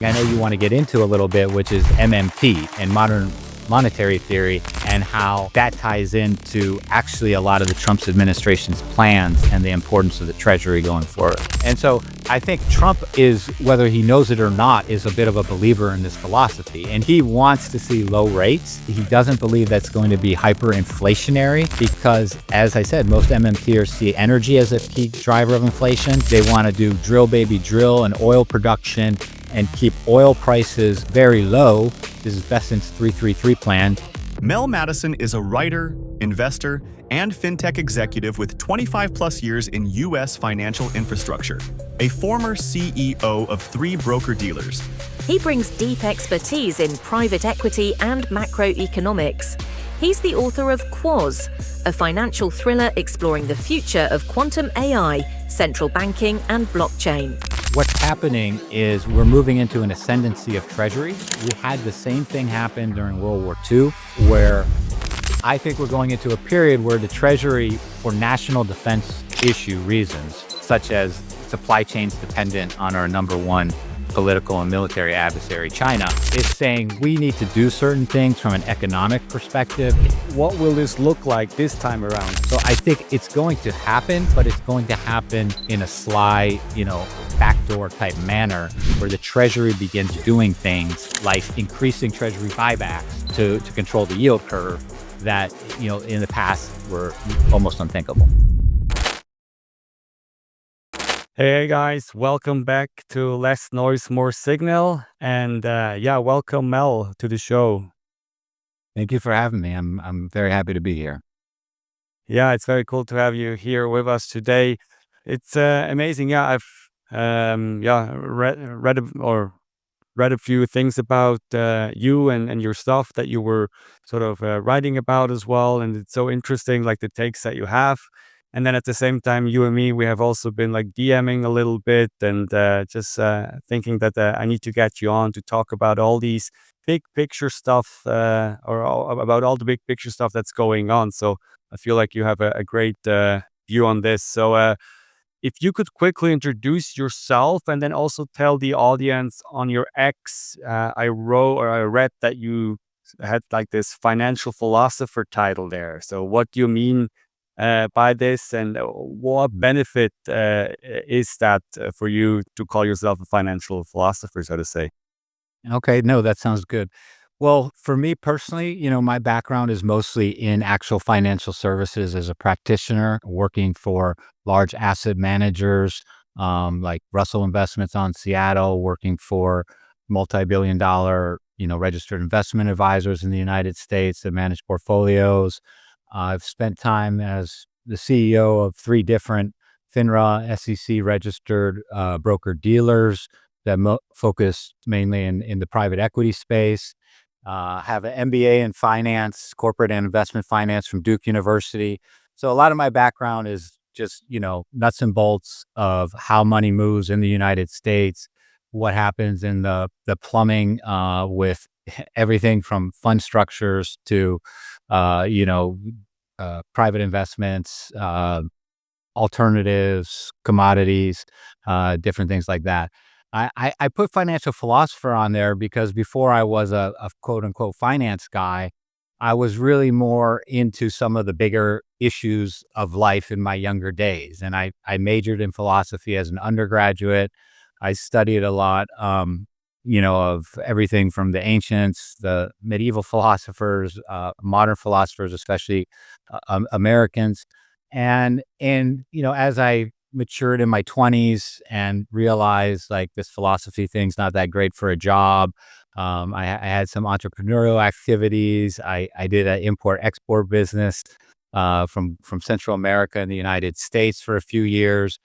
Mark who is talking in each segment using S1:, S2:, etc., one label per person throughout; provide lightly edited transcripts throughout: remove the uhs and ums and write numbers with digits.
S1: I know you want to get into a little bit, which is MMT and modern monetary theory, and how that ties into actually a lot of the Trump's administration's plans and the importance of the Treasury going forward. And so I think Trump is, whether he knows it or not, is a bit of a believer in this philosophy. And he wants to see low rates. He doesn't believe that's going to be hyperinflationary because, as I said, most MMTers see energy as a key driver of inflation. They want to do drill, baby, drill and oil production and keep oil prices very low. This is Besant's 333 plan.
S2: Mel Mattison is a writer, investor, and fintech executive with 25 plus years in U.S. financial infrastructure, a former CEO of 3 broker-dealers.
S3: He brings deep expertise in private equity and macroeconomics. He's the author of Quaz, a financial thriller exploring the future of quantum AI, central banking, and blockchain.
S1: What's happening is we're moving into an ascendancy of Treasury. We had the same thing happen during World War II, where I think we're going into a period where the Treasury, for national defense issue reasons, such as supply chains dependent on our number one political and military adversary, China, is saying we need to do certain things from an economic perspective.
S4: What will this look like this time around?
S1: So I think it's going to happen, but it's going to happen in a sly, backdoor type manner where the Treasury begins doing things like increasing Treasury buybacks to control the yield curve that, in the past were almost unthinkable.
S4: Hey guys, welcome back to Less Noise, More Signal. And welcome Mel to the show.
S1: Thank you for having me. I'm very happy to be here.
S4: Yeah, it's very cool to have you here with us today. It's amazing. Yeah, I've read a few things about you and your stuff that you were sort of writing about as well. And it's so interesting, like the takes that you have. And then at the same time, you and me, we have also been like DMing a little bit and just thinking that I need to get you on to talk about all these big picture stuff about all the big picture stuff that's going on. So I feel like you have a great view on this. So if you could quickly introduce yourself and then also tell the audience on your X, I read that you had like this financial philosopher title there. So what do you mean by this, and what benefit is that for you to call yourself a financial philosopher, so to say?
S1: Okay, no, that sounds good. Well, for me personally, my background is mostly in actual financial services as a practitioner, working for large asset managers like Russell Investments on Seattle, working for multi-billion-dollar, registered investment advisors in the United States that manage portfolios. I've spent time as the CEO of 3 different FINRA, SEC registered broker dealers that focus mainly in the private equity space. Have an MBA in finance, corporate and investment finance from Duke University. So a lot of my background is just, nuts and bolts of how money moves in the United States, what happens in the plumbing with everything from fund structures to, private investments, alternatives, commodities, different things like that. I put financial philosopher on there because before I was a quote unquote finance guy, I was really more into some of the bigger issues of life in my younger days. And I majored in philosophy as an undergraduate. I studied a lot, of everything from the ancients, the medieval philosophers, modern philosophers, especially Americans. And as I matured in my 20s and realized like this philosophy thing's not that great for a job. I had some entrepreneurial activities. I did an import-export business from Central America and the United States for a few years.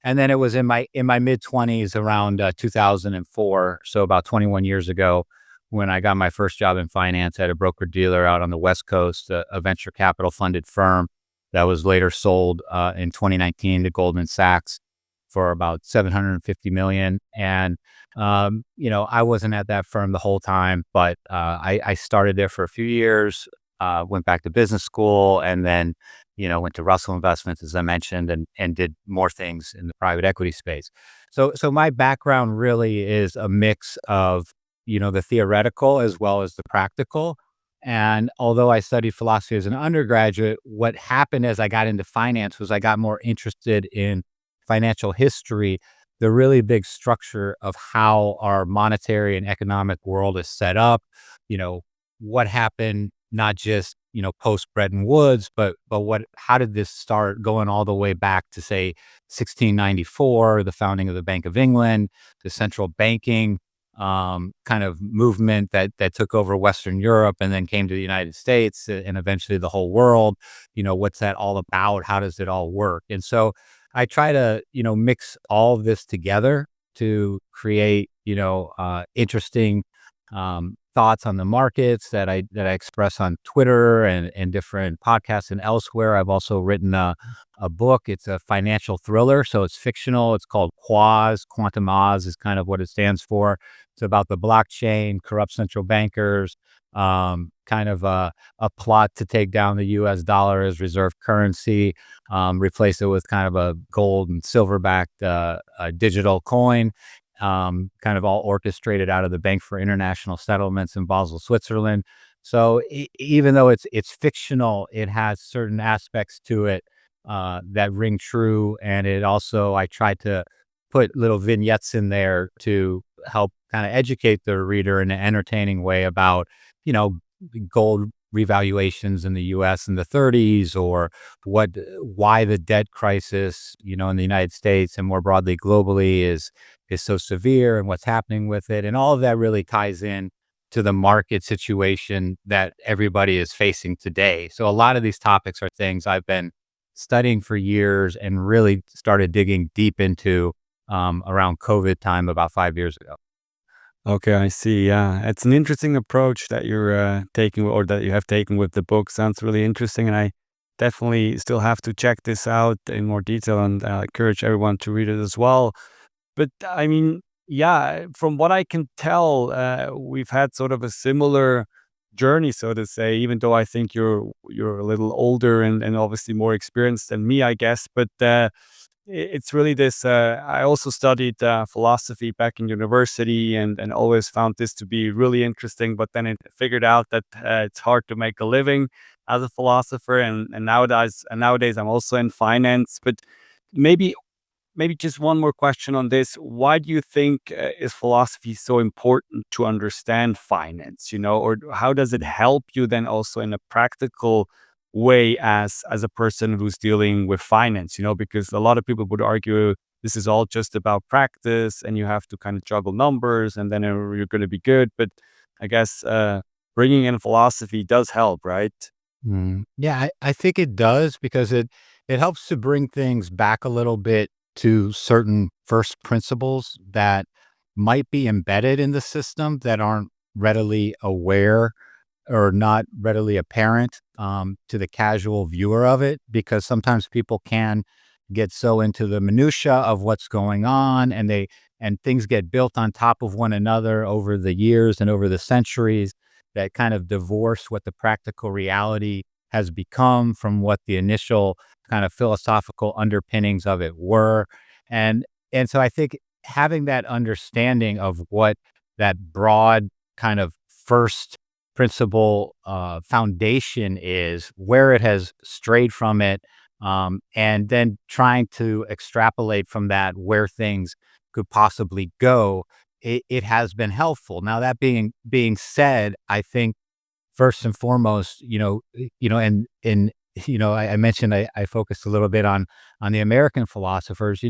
S1: And then it was in my mid-20s around 2004, so about 21 years ago, when I got my first job in finance at a broker-dealer out on the West Coast, a venture capital funded firm that was later sold in 2019 to Goldman Sachs for about $750 million. And, I wasn't at that firm the whole time, but I started there for a few years, went back to business school, and then, went to Russell Investments, as I mentioned, and did more things in the private equity space. So my background really is a mix of, the theoretical as well as the practical. And although I studied philosophy as an undergraduate, what happened as I got into finance was I got more interested in financial history, the really big structure of how our monetary and economic world is set up, you know, what happened, not just, post Bretton Woods, but how did this start going all the way back to, say, 1694, the founding of the Bank of England, the central banking kind of movement that took over Western Europe and then came to the United States, and eventually the whole world. What's that all about? How does it all work? And so I try to, mix all of this together to create, interesting thoughts on the markets that I express on Twitter and different podcasts and elsewhere. I've also written a book. It's a financial thriller, so it's fictional. It's called Quaz. Quantum Oz is kind of what it stands for. It's about the blockchain, corrupt central bankers, kind of a plot to take down the U.S. dollar as reserve currency, replace it with kind of a gold and silver-backed digital coin, kind of all orchestrated out of the Bank for International Settlements in Basel, Switzerland. So even though it's fictional, it has certain aspects to it that ring true, and it also I tried to put little vignettes in there to help kind of educate the reader in an entertaining way about, gold revaluations in the U.S. in the 30s, or why the debt crisis, in the United States and more broadly globally is so severe, and what's happening with it. And all of that really ties in to the market situation that everybody is facing today. So a lot of these topics are things I've been studying for years and really started digging deep into around COVID time about 5 years ago.
S4: Okay, I see. Yeah, it's an interesting approach that you're taking, or that you have taken with the book. Sounds really interesting, and I definitely still have to check this out in more detail, and encourage everyone to read it as well. But I mean, yeah, from what I can tell, we've had sort of a similar journey, so to say. Even though I think you're a little older and obviously more experienced than me, I guess. But it's really this. I also studied philosophy back in university, and always found this to be really interesting. But then I figured out that it's hard to make a living as a philosopher, and nowadays I'm also in finance. But maybe just one more question on this. Why do you think is philosophy so important to understand finance, or how does it help you then also in a practical way as a person who's dealing with finance, because a lot of people would argue this is all just about practice and you have to kind of juggle numbers and then you're going to be good. But I guess bringing in philosophy does help, right?
S1: Yeah, I think it does, because it helps to bring things back a little bit to certain first principles that might be embedded in the system that aren't readily aware or not readily apparent to the casual viewer of it, because sometimes people can get so into the minutia of what's going on, and things get built on top of one another over the years and over the centuries that kind of divorce what the practical reality has become from what the initial kind of philosophical underpinnings of it were. And so I think having that understanding of what that broad kind of first principle foundation is, where it has strayed from it, and then trying to extrapolate from that where things could possibly go, it has been helpful. Now, that being said, I think first and foremost, I mentioned I focused a little bit on the American philosophers.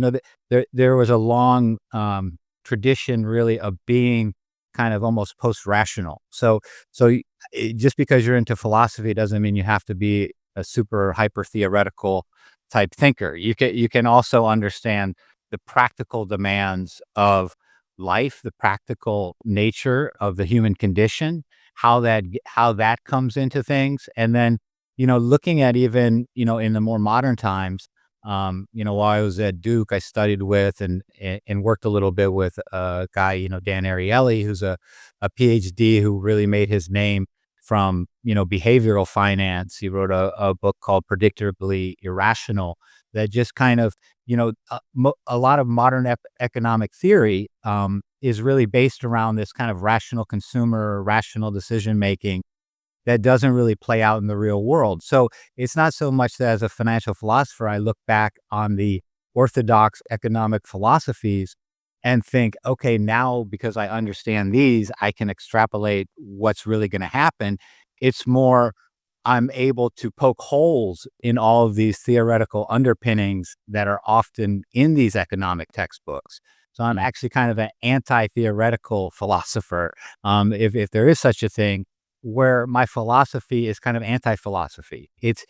S1: There was a long tradition, really, of being kind of almost post-rational. Just because you're into philosophy doesn't mean you have to be a super hyper theoretical type thinker. You can also understand the practical demands of life, the practical nature of the human condition, how that comes into things. And then, looking at even, in the more modern times, while I was at Duke, I studied with and worked a little bit with a guy, Dan Ariely, who's a PhD who really made his name from behavioral finance. He wrote a book called Predictably Irrational that just kind of, a lot of modern economic theory is really based around this kind of rational consumer, rational decision making that doesn't really play out in the real world. So it's not so much that as a financial philosopher, I look back on the orthodox economic philosophies and think, okay, now because I understand these, I can extrapolate what's really going to happen. It's more, I'm able to poke holes in all of these theoretical underpinnings that are often in these economic textbooks. So I'm actually kind of an anti-theoretical philosopher, if there is such a thing, where my philosophy is kind of anti-philosophy. It's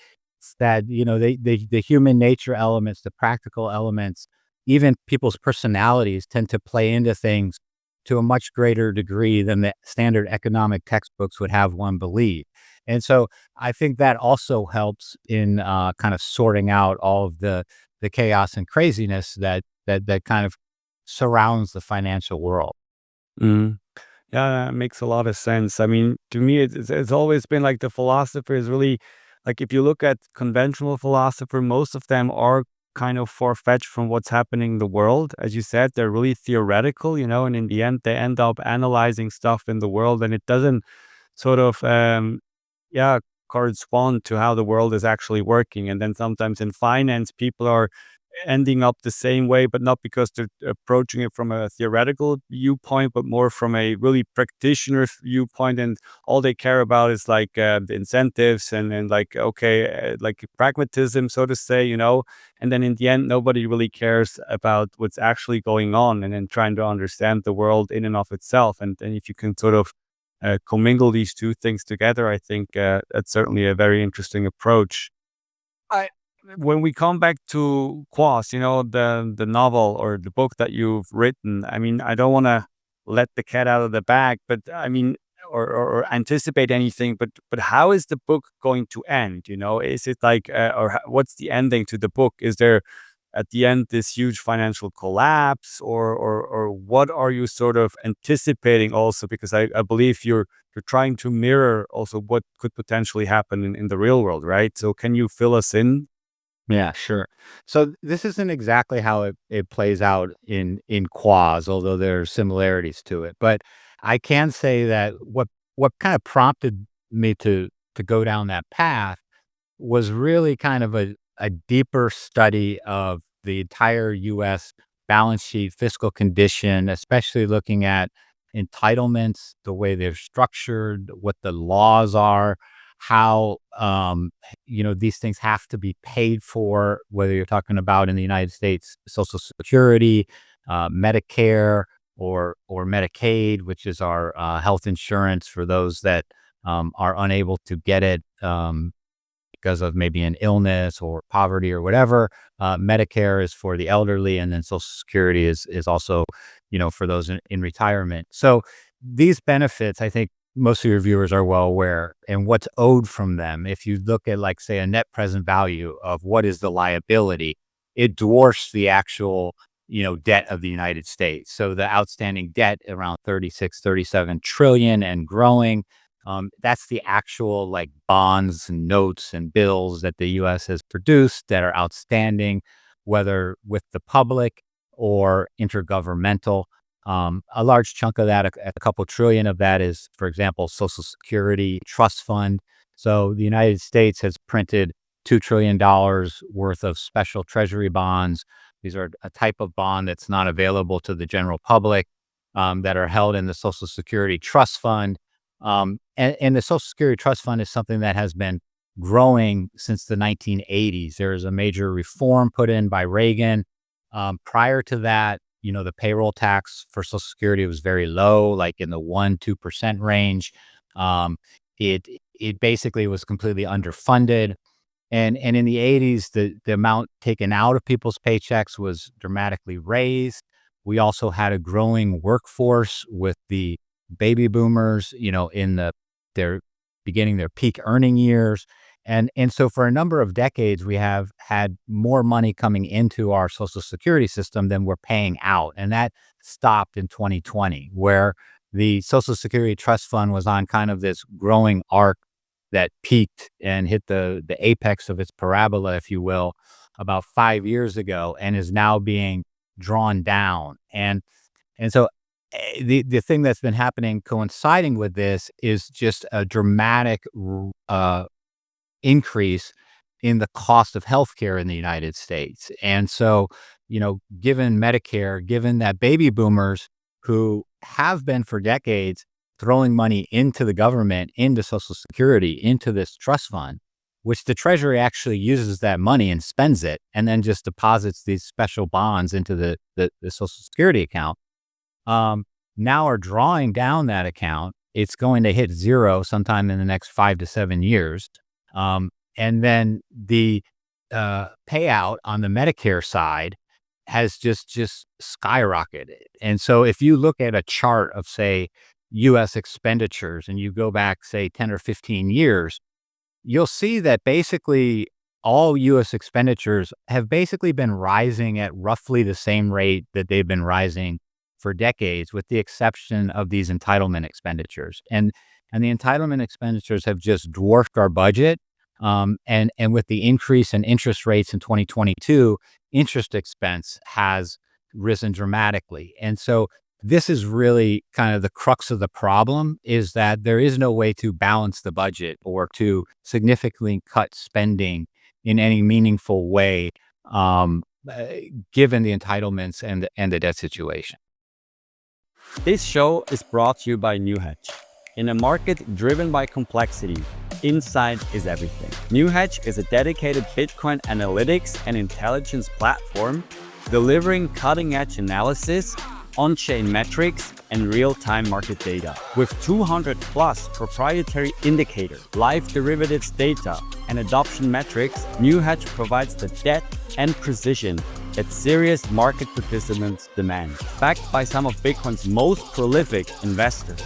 S1: that, the human nature elements, the practical elements, even people's personalities tend to play into things to a much greater degree than the standard economic textbooks would have one believe. And so I think that also helps in kind of sorting out all of the chaos and craziness that kind of surrounds the financial world.
S4: Mm. Yeah, that makes a lot of sense. I mean, to me, it's always been like the philosopher is really like if you look at conventional philosopher, most of them are kind of far-fetched from what's happening in the world. As you said, they're really theoretical, and in the end, they end up analyzing stuff in the world, and it doesn't sort of, yeah, correspond to how the world is actually working. And then sometimes in finance, people are ending up the same way, but not because they're approaching it from a theoretical viewpoint, but more from a really practitioner viewpoint. And all they care about is like the incentives and like, okay, like pragmatism, so to say, And then in the end, nobody really cares about what's actually going on and then trying to understand the world in and of itself. And if you can sort of commingle these two things together, I think that's certainly a very interesting approach. I When we come back to Quas, the novel or the book that you've written, I mean, I don't want to let the cat out of the bag, but I mean, or anticipate anything, but how is the book going to end? Is it like, what's the ending to the book? Is there at the end this huge financial collapse, or what are you sort of anticipating also? Because I believe you're trying to mirror also what could potentially happen in the real world, right? So can you fill us in?
S1: Yeah, sure. So this isn't exactly how it plays out in Quaz, although there are similarities to it. But I can say that what kind of prompted me to go down that path was really kind of a deeper study of the entire U.S. balance sheet, fiscal condition, especially looking at entitlements, the way they're structured, what the laws are, how these things have to be paid for, whether you're talking about in the United States, Social Security, Medicare, or Medicaid, which is our health insurance for those that are unable to get it. Because of maybe an illness or poverty or whatever. Medicare is for the elderly, and then Social Security is also, for those in retirement. So these benefits, I think most of your viewers are well aware, and what's owed from them. If you look at, like, say, a net present value of what is the liability, it dwarfs the actual, debt of the United States. So the outstanding debt around 36, 37 trillion and growing. That's the actual like bonds and notes and bills that the U.S. has produced that are outstanding, whether with the public or intergovernmental. A large chunk of that, a couple trillion of that is, for example, Social Security Trust Fund. So the United States has printed $2 trillion worth of special Treasury bonds. These are a type of bond that's not available to the general public, that are held in the Social Security Trust Fund. And the Social Security Trust Fund is something that has been growing since the 1980s. There was a major reform put in by Reagan. Prior to that, the payroll tax for Social Security was very low, like in the 1-2% range. It basically was completely underfunded. And in the 80s, the amount taken out of people's paychecks was dramatically raised. We also had a growing workforce with the baby boomers, they're beginning their peak earning years. And so for a number of decades, we have had more money coming into our Social Security system than we're paying out. And that stopped in 2020, where the Social Security Trust Fund was on kind of this growing arc that peaked and hit the apex of its parabola, if you will, about 5 years ago, and is now being drawn down. And so the thing that's been happening coinciding with this is just a dramatic increase in the cost of healthcare in the United States. And so, given Medicare, given that baby boomers who have been for decades throwing money into the government, into Social Security, into this trust fund, which the Treasury actually uses that money and spends it, and then just deposits these special bonds into the Social Security account, now are drawing down that account. It's going to hit zero sometime in the next 5 to 7 years. And then the payout on the Medicare side has just skyrocketed. And so if you look at a chart of, say, U.S. expenditures, and you go back, say, 10 or 15 years, you'll see that basically all U.S. expenditures have basically been rising at roughly the same rate that they've been rising for decades, with the exception of these entitlement expenditures. And the entitlement expenditures have just dwarfed our budget. And with the increase in interest rates in 2022, interest expense has risen dramatically. And so this is really kind of the crux of the problem, is that there is no way to balance the budget or to significantly cut spending in any meaningful way, given the entitlements and the debt situation.
S4: This show is brought to you by NewHedge. In a market driven by complexity, insight is everything. NewHedge is a dedicated Bitcoin analytics and intelligence platform delivering cutting-edge analysis, on-chain metrics, and real-time market data. With 200 plus proprietary indicators, live derivatives data, and adoption metrics, NewHedge provides the depth and precision that serious market participants demand. Backed by some of Bitcoin's most prolific investors,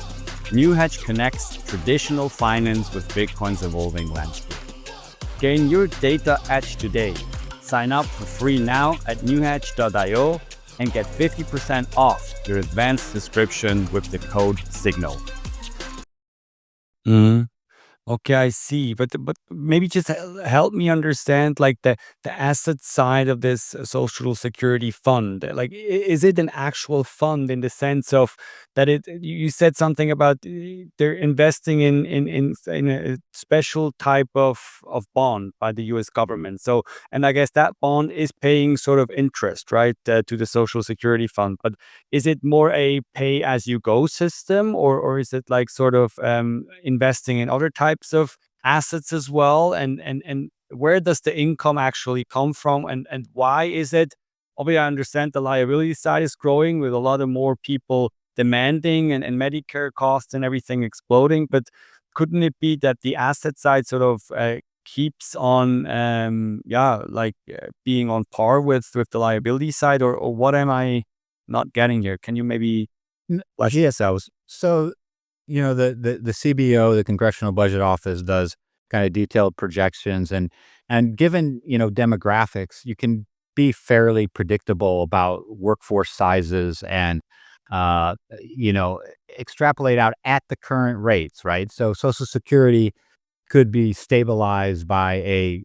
S4: NewHedge connects traditional finance with Bitcoin's evolving landscape. Gain your data edge today. Sign up for free now at newhedge.io and get 50% off your advanced subscription with the code SIGNAL. Okay, I see. But maybe just help me understand, like, the asset side of this social security fund. Like, is it an actual fund in the sense of that you said something about they're investing in a special type of bond by the US government. So, and I guess that bond is paying sort of interest, right, to the social security fund. But is it more a pay as you go system, or is it like sort of investing in other types of assets as well? And where does the income actually come from, and why is it? Obviously, I understand the liability side is growing with a lot of more people demanding, and Medicare costs and everything exploding, but couldn't it be that the asset side sort of keeps on being on par with the liability side, or what am I not getting here? Can you maybe
S1: GSOs. So, the CBO, the Congressional Budget Office, does kind of detailed projections, and given, demographics, you can be fairly predictable about workforce sizes and, extrapolate out at the current rates, right? So Social Security could be stabilized by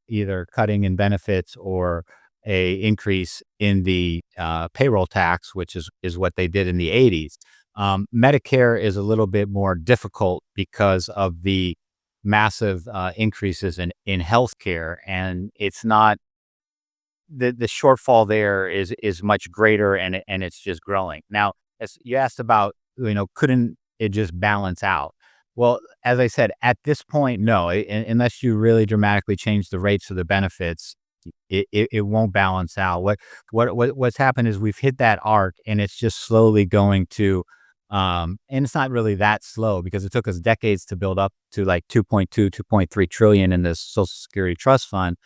S1: either cutting in benefits or a increase in the payroll tax, which is what they did in the 80s. Medicare is a little bit more difficult because of the massive increases in healthcare, and it's not the shortfall there is much greater, and it's just growing. Now, as you asked about, couldn't it just balance out? Well, as I said, at this point, no. Unless you really dramatically change the rates of the benefits, it won't balance out. What's happened is we've hit that arc, and it's just slowly going to, and it's not really that slow, because it took us decades to build up to like 2.3 trillion in this Social Security Trust Fund.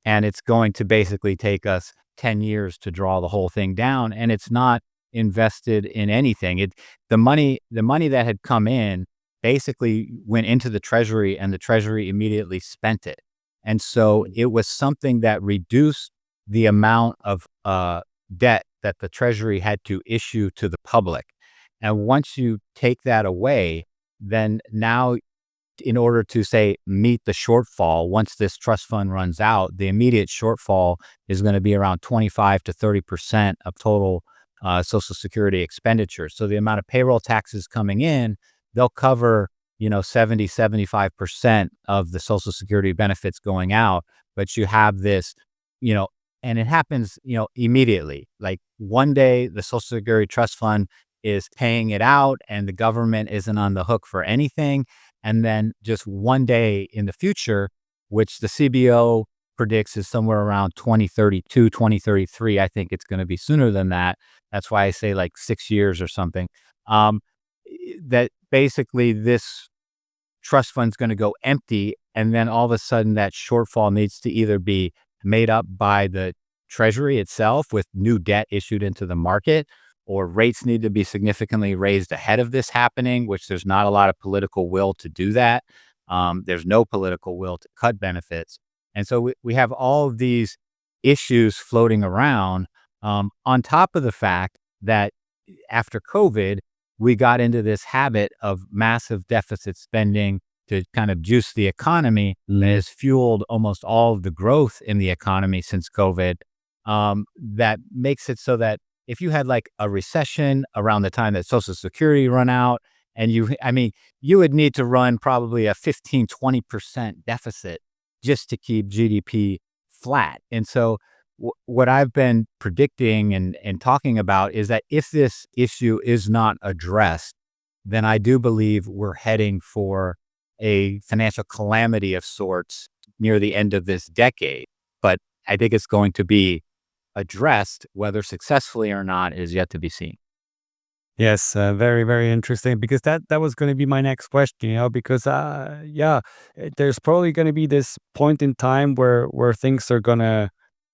S1: And it's going to basically take us 10 years to draw the whole thing down. And it's not invested in anything. The money that had come in basically went into the Treasury, and the Treasury immediately spent it. And so it was something that reduced the amount of debt that the Treasury had to issue to the public. And once you take that away, then now in order to say meet the shortfall. Once this trust fund runs out, the immediate shortfall is going to be around 25 to 30% of total Social Security expenditures. So the amount of payroll taxes coming in, they'll cover 70, 75% of the Social Security benefits going out. But you have this, and it happens, immediately. Like one day, the Social Security Trust Fund is paying it out, and the government isn't on the hook for anything. And then just one day in the future, which the CBO predicts is somewhere around 2032, 2033. I think it's going to be sooner than that. That's why I say like 6 years or something. Um, that basically this trust fund's going to go empty, and then all of a sudden that shortfall needs to either be made up by the Treasury itself with new debt issued into the market, or rates need to be significantly raised ahead of this happening, which there's not a lot of political will to do that. There's no political will to cut benefits. And so we have all of these issues floating around, on top of the fact that after COVID, we got into this habit of massive deficit spending to kind of juice the economy, and has fueled almost all of the growth in the economy since COVID. That makes it so that if you had like a recession around the time that Social Security run out, and you would need to run probably a 15, 20% deficit just to keep GDP flat. And so what I've been predicting and talking about is that if this issue is not addressed, then I do believe we're heading for a financial calamity of sorts near the end of this decade. But I think it's going to be addressed. Whether successfully or not is yet to be seen.
S4: Yes, very, very interesting, because that was going to be my next question, because there's probably going to be this point in time where things are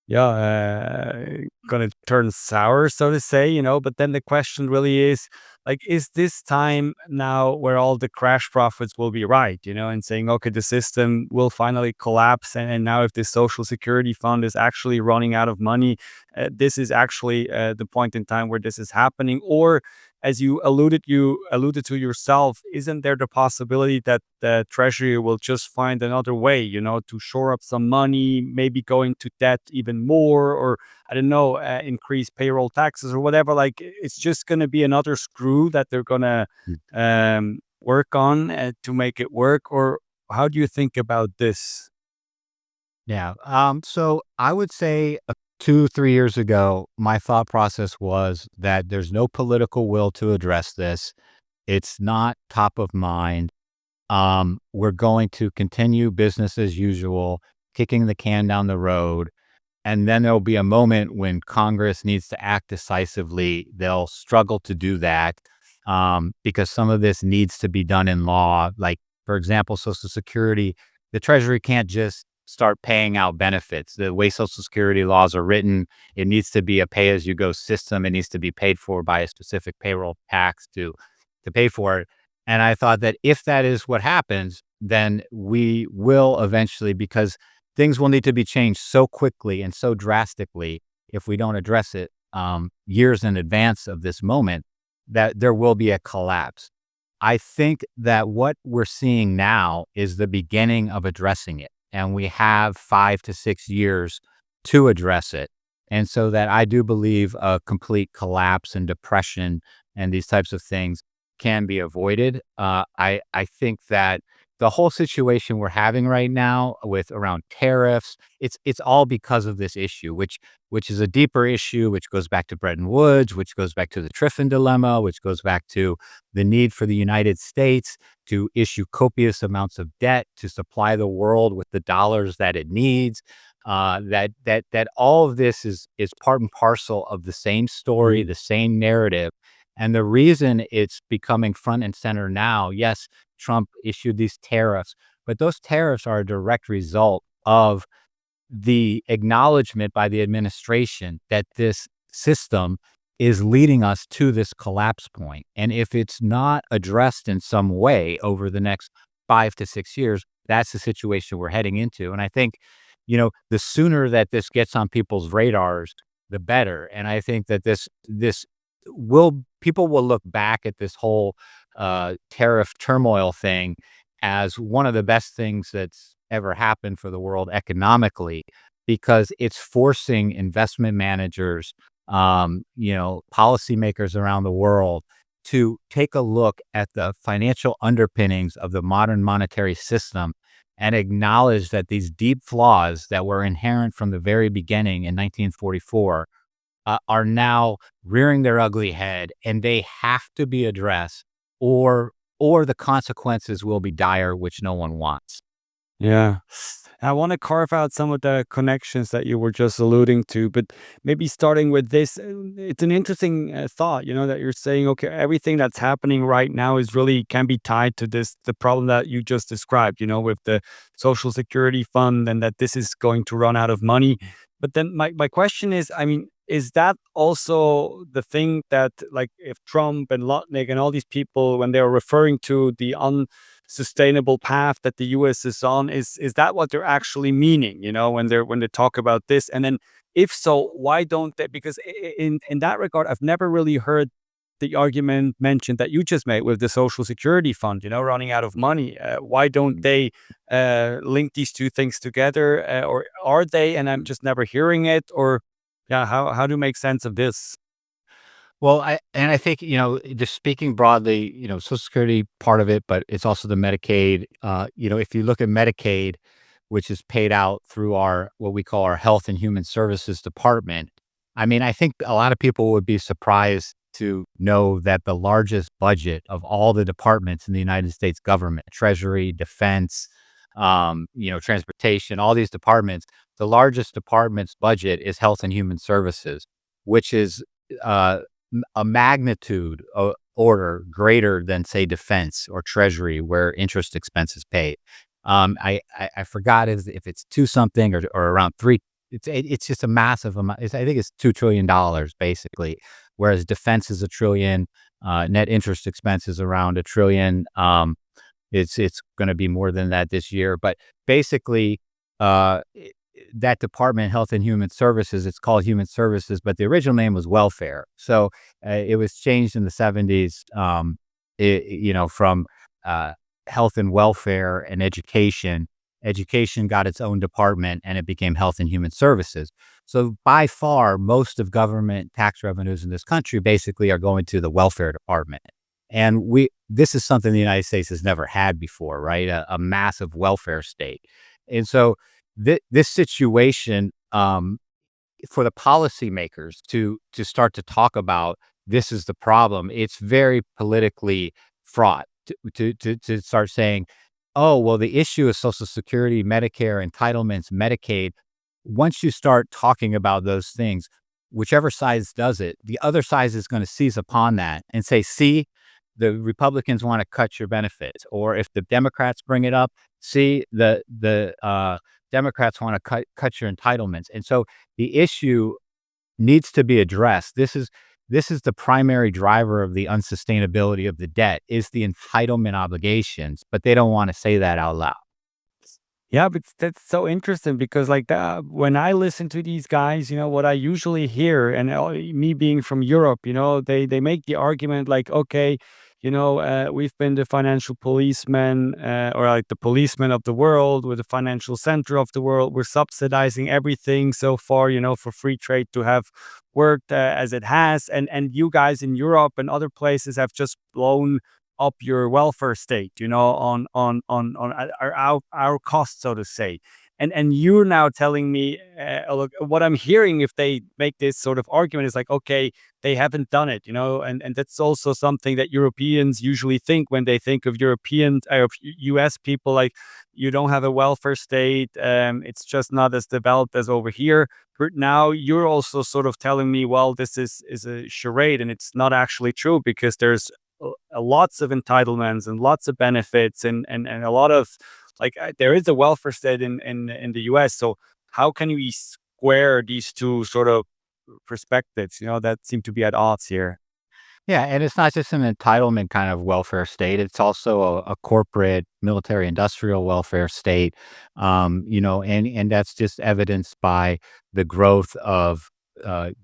S4: yeah, gonna turn sour, so to say, but then the question really is, like, is this time now where all the crash profits will be right, and saying, okay, the system will finally collapse, and now if this social security fund is actually running out of money, this is actually the point in time where this is happening? Or, as you alluded to yourself, isn't there the possibility that the Treasury will just find another way, to shore up some money, maybe go into debt even more, or I don't know, increase payroll taxes or whatever? Like, it's just going to be another screw that they're going to work on to make it work? Or how do you think about this?
S1: Yeah. So I would say 2, 3 years ago, my thought process was that there's no political will to address this. It's not top of mind. We're going to continue business as usual, kicking the can down the road. And then there'll be a moment when Congress needs to act decisively. They'll struggle to do that, because some of this needs to be done in law. Like, for example, Social Security, the Treasury can't just start paying out benefits. The way Social Security laws are written, it needs to be a pay-as-you-go system. It needs to be paid for by a specific payroll tax to pay for it. And I thought that if that is what happens, then we will eventually, because things will need to be changed so quickly and so drastically if we don't address it years in advance of this moment, that there will be a collapse. I think that what we're seeing now is the beginning of addressing it, and we have 5 to 6 years to address it. And so that I do believe a complete collapse and depression and these types of things can be avoided. I think that the whole situation we're having right now with around tariffs, it's all because of this issue, which is a deeper issue, which goes back to Bretton Woods, which goes back to the Triffin dilemma, which goes back to the need for the United States to issue copious amounts of debt to supply the world with the dollars that it needs. That all of this is part and parcel of the same story, the same narrative. And the reason it's becoming front and center now, yes, Trump issued these tariffs, but those tariffs are a direct result of the acknowledgement by the administration that this system is leading us to this collapse point. And if it's not addressed in some way over the next 5 to 6 years, that's the situation we're heading into. And I think, the sooner that this gets on people's radars, the better. And I think that this people will look back at this whole tariff turmoil thing as one of the best things that's ever happened for the world economically, because it's forcing investment managers, policymakers around the world to take a look at the financial underpinnings of the modern monetary system and acknowledge that these deep flaws that were inherent from the very beginning in 1944 are now rearing their ugly head, and they have to be addressed, or the consequences will be dire, which no one wants.
S4: Yeah. I want to carve out some of the connections that you were just alluding to, but maybe starting with this, it's an interesting thought, that you're saying, okay, everything that's happening right now is really can be tied to the problem that you just described, with the Social Security fund, and that this is going to run out of money. But then my question is, I mean, is that also the thing that, like, if Trump and Lutnick and all these people, when they're referring to the sustainable path that the US is on, is that what they're actually meaning, when they talk about this? And then if so, why don't they? Because in that regard, I've never really heard the argument mentioned that you just made with the Social Security fund, running out of money. Why don't they link these two things together? Or are they, and I'm just never hearing it? Or yeah, how do you make sense of this?
S1: Well, I think, just speaking broadly, Social Security part of it, but it's also the Medicaid. If you look at Medicaid, which is paid out through our what we call our Health and Human Services Department. I mean, I think a lot of people would be surprised to know that the largest budget of all the departments in the United States government, Treasury, Defense, transportation, all these departments, the largest department's budget is Health and Human Services, which is uh, a magnitude order greater than, say, Defense or Treasury, where interest expense is paid. I forgot if it's two something or around three. It's just a massive amount. I think it's $2 trillion basically, whereas Defense is $1 trillion. Net interest expense is around $1 trillion. It's going to be more than that this year, but basically, that department, Health and Human Services, it's called Human Services, but the original name was Welfare. So it was changed in the 70s, from Health and Welfare and Education. Education got its own department and it became Health and Human Services. So by far, most of government tax revenues in this country basically are going to the welfare department. And this is something the United States has never had before, right? A massive welfare state. And so this situation, for the policymakers to start to talk about, this is the problem. It's very politically fraught to start saying, oh, well, the issue is Social Security, Medicare, entitlements, Medicaid. Once you start talking about those things, whichever side does it, the other side is going to seize upon that and say, see, the Republicans want to cut your benefits. Or if the Democrats bring it up, see, the Democrats want to cut your entitlements. And so the issue needs to be addressed. This is the primary driver of the unsustainability of the debt, is the entitlement obligations, but they don't want to say that out loud.
S4: Yeah, but that's so interesting because, like, when I listen to these guys, what I usually hear, and me being from Europe, they make the argument like, okay, we've been the financial policemen, or like the policemen of the world. We're the financial center of the world. We're subsidizing everything so far, for free trade to have worked as it has, and you guys in Europe and other places have just blown up your welfare state, on our cost, so to say. And you're now telling me, look, what I'm hearing, if they make this sort of argument, is like, okay, they haven't done it, and that's also something that Europeans usually think when they think of US people, like, you don't have a welfare state, it's just not as developed as over here. But now you're also sort of telling me, well, this is a charade, and it's not actually true, because there's lots of entitlements and lots of benefits, and a lot of, like, there is a welfare state in the US. So how can we square these two sort of perspectives, that seem to be at odds here?
S1: Yeah, and it's not just an entitlement kind of welfare state. It's also a corporate, military, industrial welfare state, and that's just evidenced by the growth of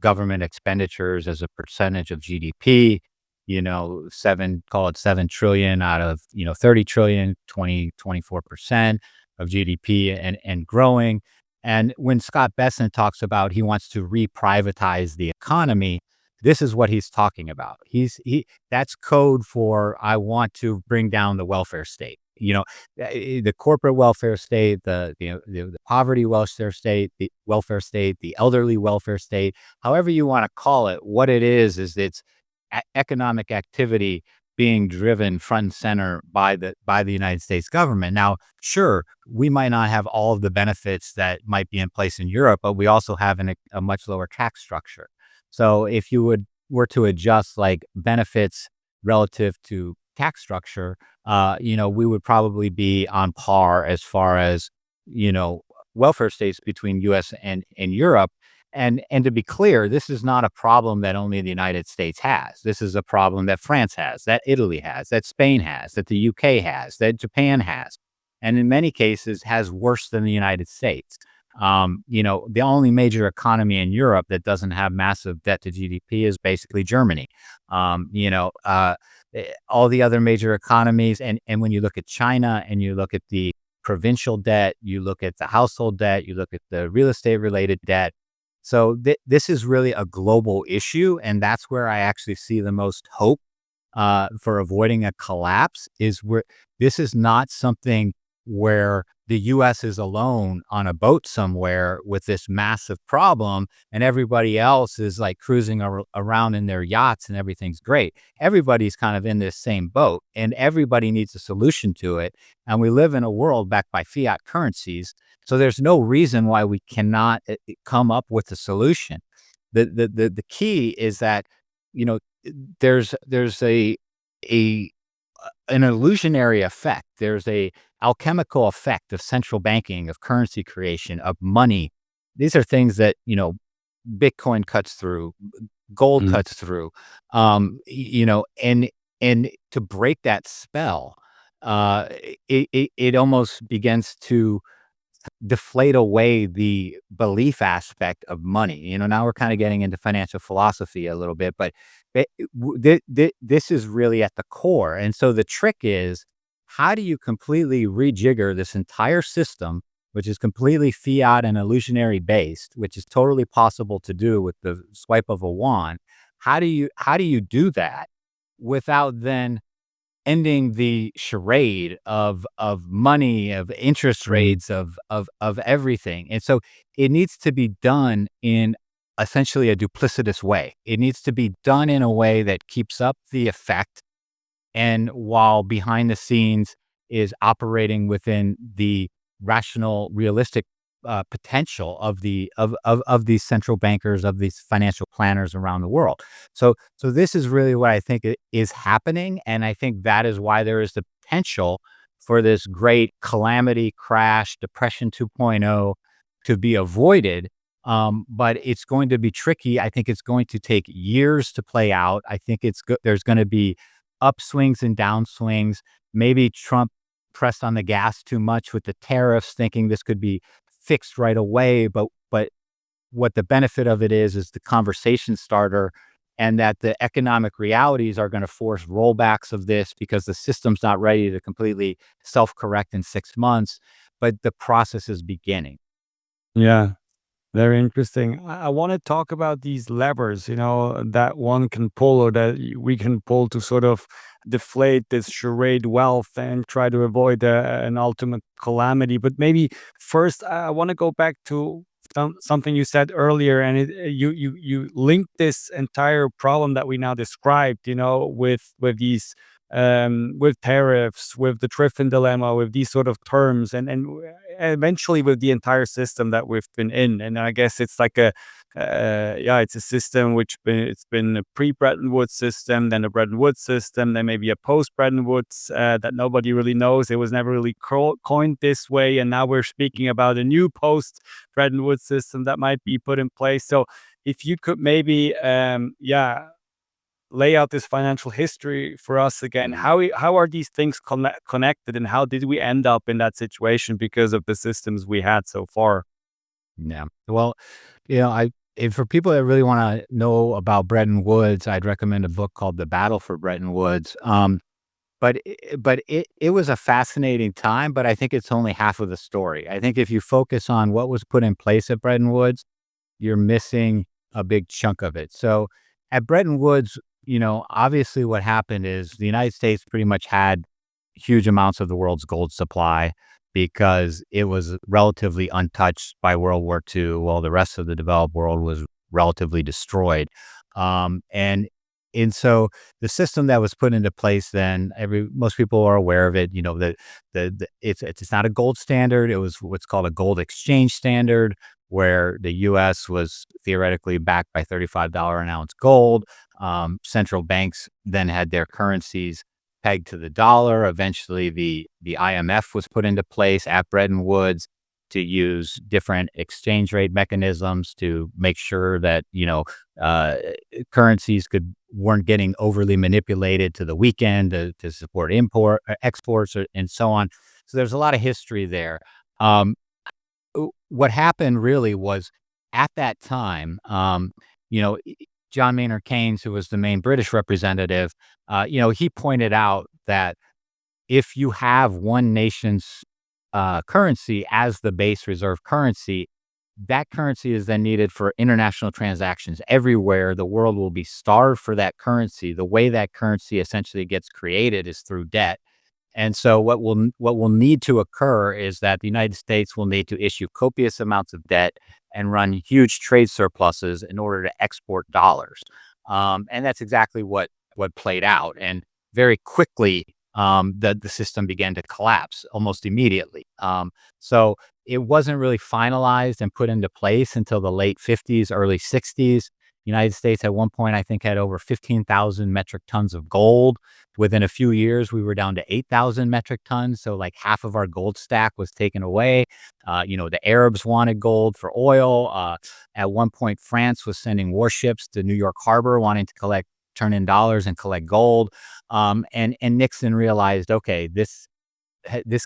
S1: government expenditures as a percentage of GDP. call it 7 trillion out of, 30 trillion, 24% of GDP and growing. And when Scott Bessent talks about he wants to reprivatize the economy, this is what he's talking about. That's code for I want to bring down the welfare state. The corporate welfare state, the poverty welfare state, the elderly welfare state, however you want to call it. What it is it's economic activity being driven front and center by the United States government. Now, sure, we might not have all of the benefits that might be in place in Europe, but we also have a much lower tax structure. So if you were to adjust like benefits relative to tax structure, we would probably be on par as far as, welfare states between US and Europe. And to be clear, this is not a problem that only the United States has. This is a problem that France has, that Italy has, that Spain has, that the UK has, that Japan has, and in many cases has worse than the United States. The only major economy in Europe that doesn't have massive debt to GDP is basically Germany. All the other major economies, and when you look at China and you look at the provincial debt, you look at the household debt, you look at the real estate related debt. So this is really a global issue, and that's where I actually see the most hope for avoiding a collapse. Is where this is not something where the U.S. is alone on a boat somewhere with this massive problem, and everybody else is like cruising around in their yachts and everything's great. Everybody's kind of in this same boat, and everybody needs a solution to it. And we live in a world backed by fiat currencies, so there's no reason why we cannot come up with a solution. The key is that there's an illusionary effect. There's a alchemical effect of central banking, of currency creation, of money. These are things that, Bitcoin cuts through, gold cuts through, and to break that spell, it almost begins to deflate away the belief aspect of money. Now we're kind of getting into financial philosophy a little bit, but this is really at the core. And so the trick is, how do you completely rejigger this entire system, which is completely fiat and illusionary based, which is totally possible to do with the swipe of a wand? How do you do that without then ending the charade of money, of interest rates, of everything? And so it needs to be done in essentially a duplicitous way. It needs to be done in a way that keeps up the effect, and while behind the scenes is operating within the rational, realistic potential of these central bankers, of these financial planners around the world. So this is really what I think is happening, and I think that is why there is the potential for this great calamity, crash, depression 2.0 to be avoided. But it's going to be tricky. I think it's going to take years to play out. I think there's going to be upswings and downswings. Maybe Trump pressed on the gas too much with the tariffs, thinking this could be fixed right away. But what the benefit of it is the conversation starter, and that the economic realities are going to force rollbacks of this because the system's not ready to completely self-correct in 6 months. But the process is beginning.
S4: Yeah. Very interesting. I want to talk about these levers, that one can pull, or that we can pull to sort of deflate this charade wealth and try to avoid an ultimate calamity. But maybe first, I want to go back to something you said earlier, and you linked this entire problem that we now described, with these with tariffs, with the Triffin dilemma, with these sort of terms, and eventually with the entire system that we've been in. And I guess it's like it's a system it's been a pre-Bretton Woods system, then a Bretton Woods system, then maybe a post-Bretton Woods that nobody really knows. It was never really coined this way, and now we're speaking about a new post-Bretton Woods system that might be put in place. So if you could maybe, lay out this financial history for us again. How are these things connected, and how did we end up in that situation because of the systems we had so far?
S1: Yeah. Well, And for people that really want to know about Bretton Woods, I'd recommend a book called The Battle for Bretton Woods. But it was a fascinating time, but I think it's only half of the story. I think if you focus on what was put in place at Bretton Woods, you're missing a big chunk of it. So at Bretton Woods, obviously what happened is the United States pretty much had huge amounts of the world's gold supply because it was relatively untouched by World War II, while the rest of the developed world was relatively destroyed. And so the system that was put into place then, most people are aware of it. It's not a gold standard. It was what's called a gold exchange standard, where the U.S. was theoretically backed by $35 an ounce gold. Central banks then had their currencies pegged to the dollar. Eventually, the IMF was put into place at Bretton Woods to use different exchange rate mechanisms to make sure that uh, currencies weren't getting overly manipulated to the weekend to support exports, and so on. So there's a lot of history there. Um, what happened really was at that time, John Maynard Keynes, who was the main British representative, he pointed out that if you have one nation's currency as the base reserve currency, that currency is then needed for international transactions everywhere. The world will be starved for that currency. The way that currency essentially gets created is through debt. And so what will need to occur is that the United States will need to issue copious amounts of debt and run huge trade surpluses in order to export dollars. And that's exactly what played out. And very quickly, the system began to collapse almost immediately. So it wasn't really finalized and put into place until the late 50s, early 60s. United States at one point, I think, had over 15,000 metric tons of gold. Within a few years, we were down to 8,000 metric tons. So like half of our gold stack was taken away. The Arabs wanted gold for oil. At one point, France was sending warships to New York Harbor wanting to turn in dollars and collect gold. And Nixon realized, okay, this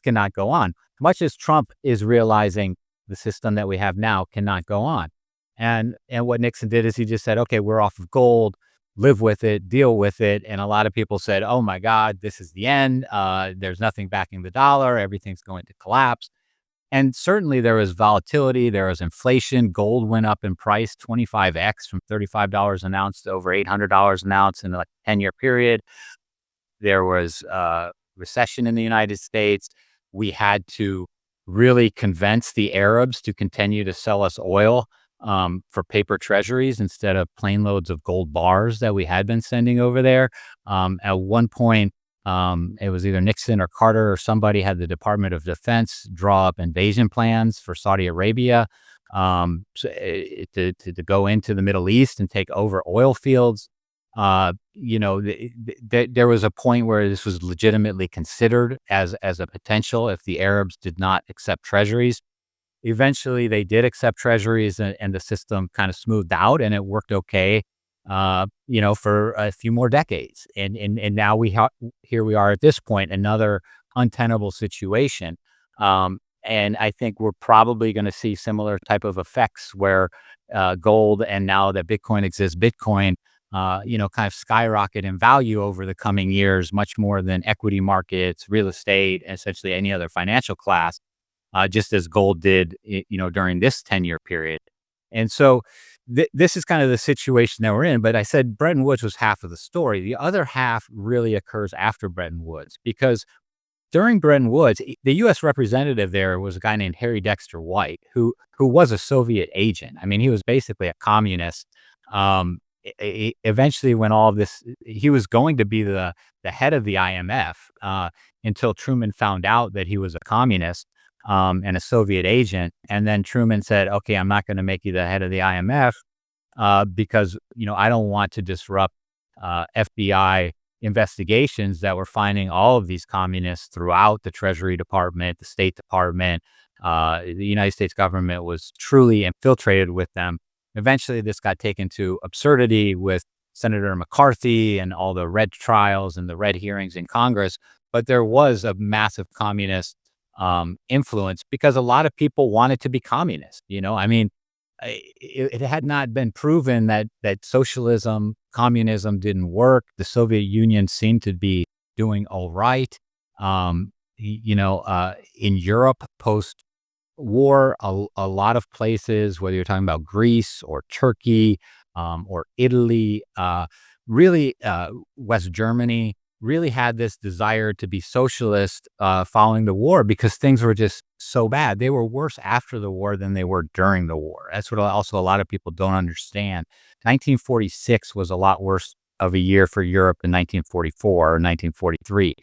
S1: cannot go on. Much as Trump is realizing the system that we have now cannot go on. And what Nixon did is he just said, okay, we're off of gold, live with it, deal with it. And a lot of people said, oh my God, this is the end. There's nothing backing the dollar. Everything's going to collapse. And certainly there was volatility. There was inflation. Gold went up in price 25x from $35 an ounce to over $800 an ounce in like a 10-year period. There was recession in the United States. We had to really convince the Arabs to continue to sell us oil for paper treasuries instead of plane loads of gold bars that we had been sending over there. At one point, it was either Nixon or Carter or somebody had the Department of Defense draw up invasion plans for Saudi Arabia to go into the Middle East and take over oil fields. There was a point where this was legitimately considered as a potential if the Arabs did not accept treasuries. Eventually, they did accept treasuries, and the system kind of smoothed out, and it worked okay, for a few more decades. And now here we are at this point, another untenable situation. And I think we're probably going to see similar type of effects where gold, and now that Bitcoin exists, Bitcoin, kind of skyrocket in value over the coming years, much more than equity markets, real estate, and essentially any other financial class. Just as gold did, during this 10-year period. And so this is kind of the situation that we're in. But I said Bretton Woods was half of the story. The other half really occurs after Bretton Woods, because during Bretton Woods, the U.S. representative there was a guy named Harry Dexter White, who was a Soviet agent. I mean, he was basically a communist. Eventually, when all of this, he was going to be the head of the IMF until Truman found out that he was a communist. And a Soviet agent. And then Truman said, okay, I'm not going to make you the head of the IMF because, I don't want to disrupt FBI investigations that were finding all of these communists throughout the Treasury Department, the State Department. The United States government was truly infiltrated with them. Eventually, this got taken to absurdity with Senator McCarthy and all the Red trials and the Red hearings in Congress. But there was a massive communist influence because a lot of people wanted to be communist. I mean, it had not been proven that socialism, communism didn't work. The Soviet Union seemed to be doing all right. In Europe post-war, a lot of places, whether you're talking about Greece or Turkey, or Italy, really, West Germany, really had this desire to be socialist following the war because things were just so bad. They were worse after the war than they were during the war. That's what also a lot of people don't understand. 1946 was a lot worse of a year for Europe than 1944 or 1943.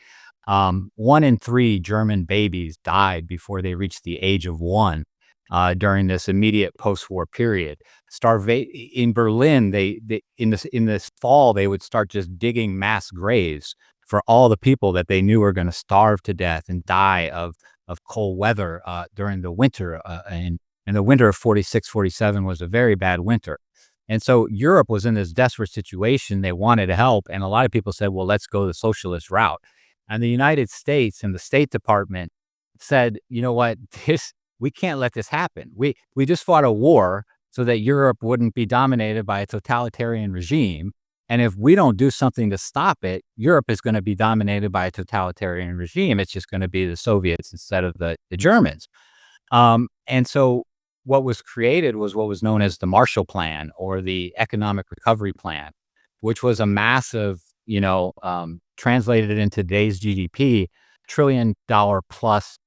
S1: 1 in 3 German babies died before they reached the age of 1 during this immediate post-war period. In Berlin, they in this fall they would start just digging mass graves for all the people that they knew were going to starve to death and die of cold weather during the winter. And the winter of 46, 47 was a very bad winter. And so Europe was in this desperate situation. They wanted to help, and a lot of people said, "Well, let's go the socialist route." And the United States and the State Department said, "You know what? We can't let this happen. We just fought a war so that Europe wouldn't be dominated by a totalitarian regime. And if we don't do something to stop it, Europe is going to be dominated by a totalitarian regime. It's just going to be the Soviets instead of the Germans." And so what was created was what was known as the Marshall Plan or the Economic Recovery Plan, which was a massive, translated into today's GDP, $1 trillion plus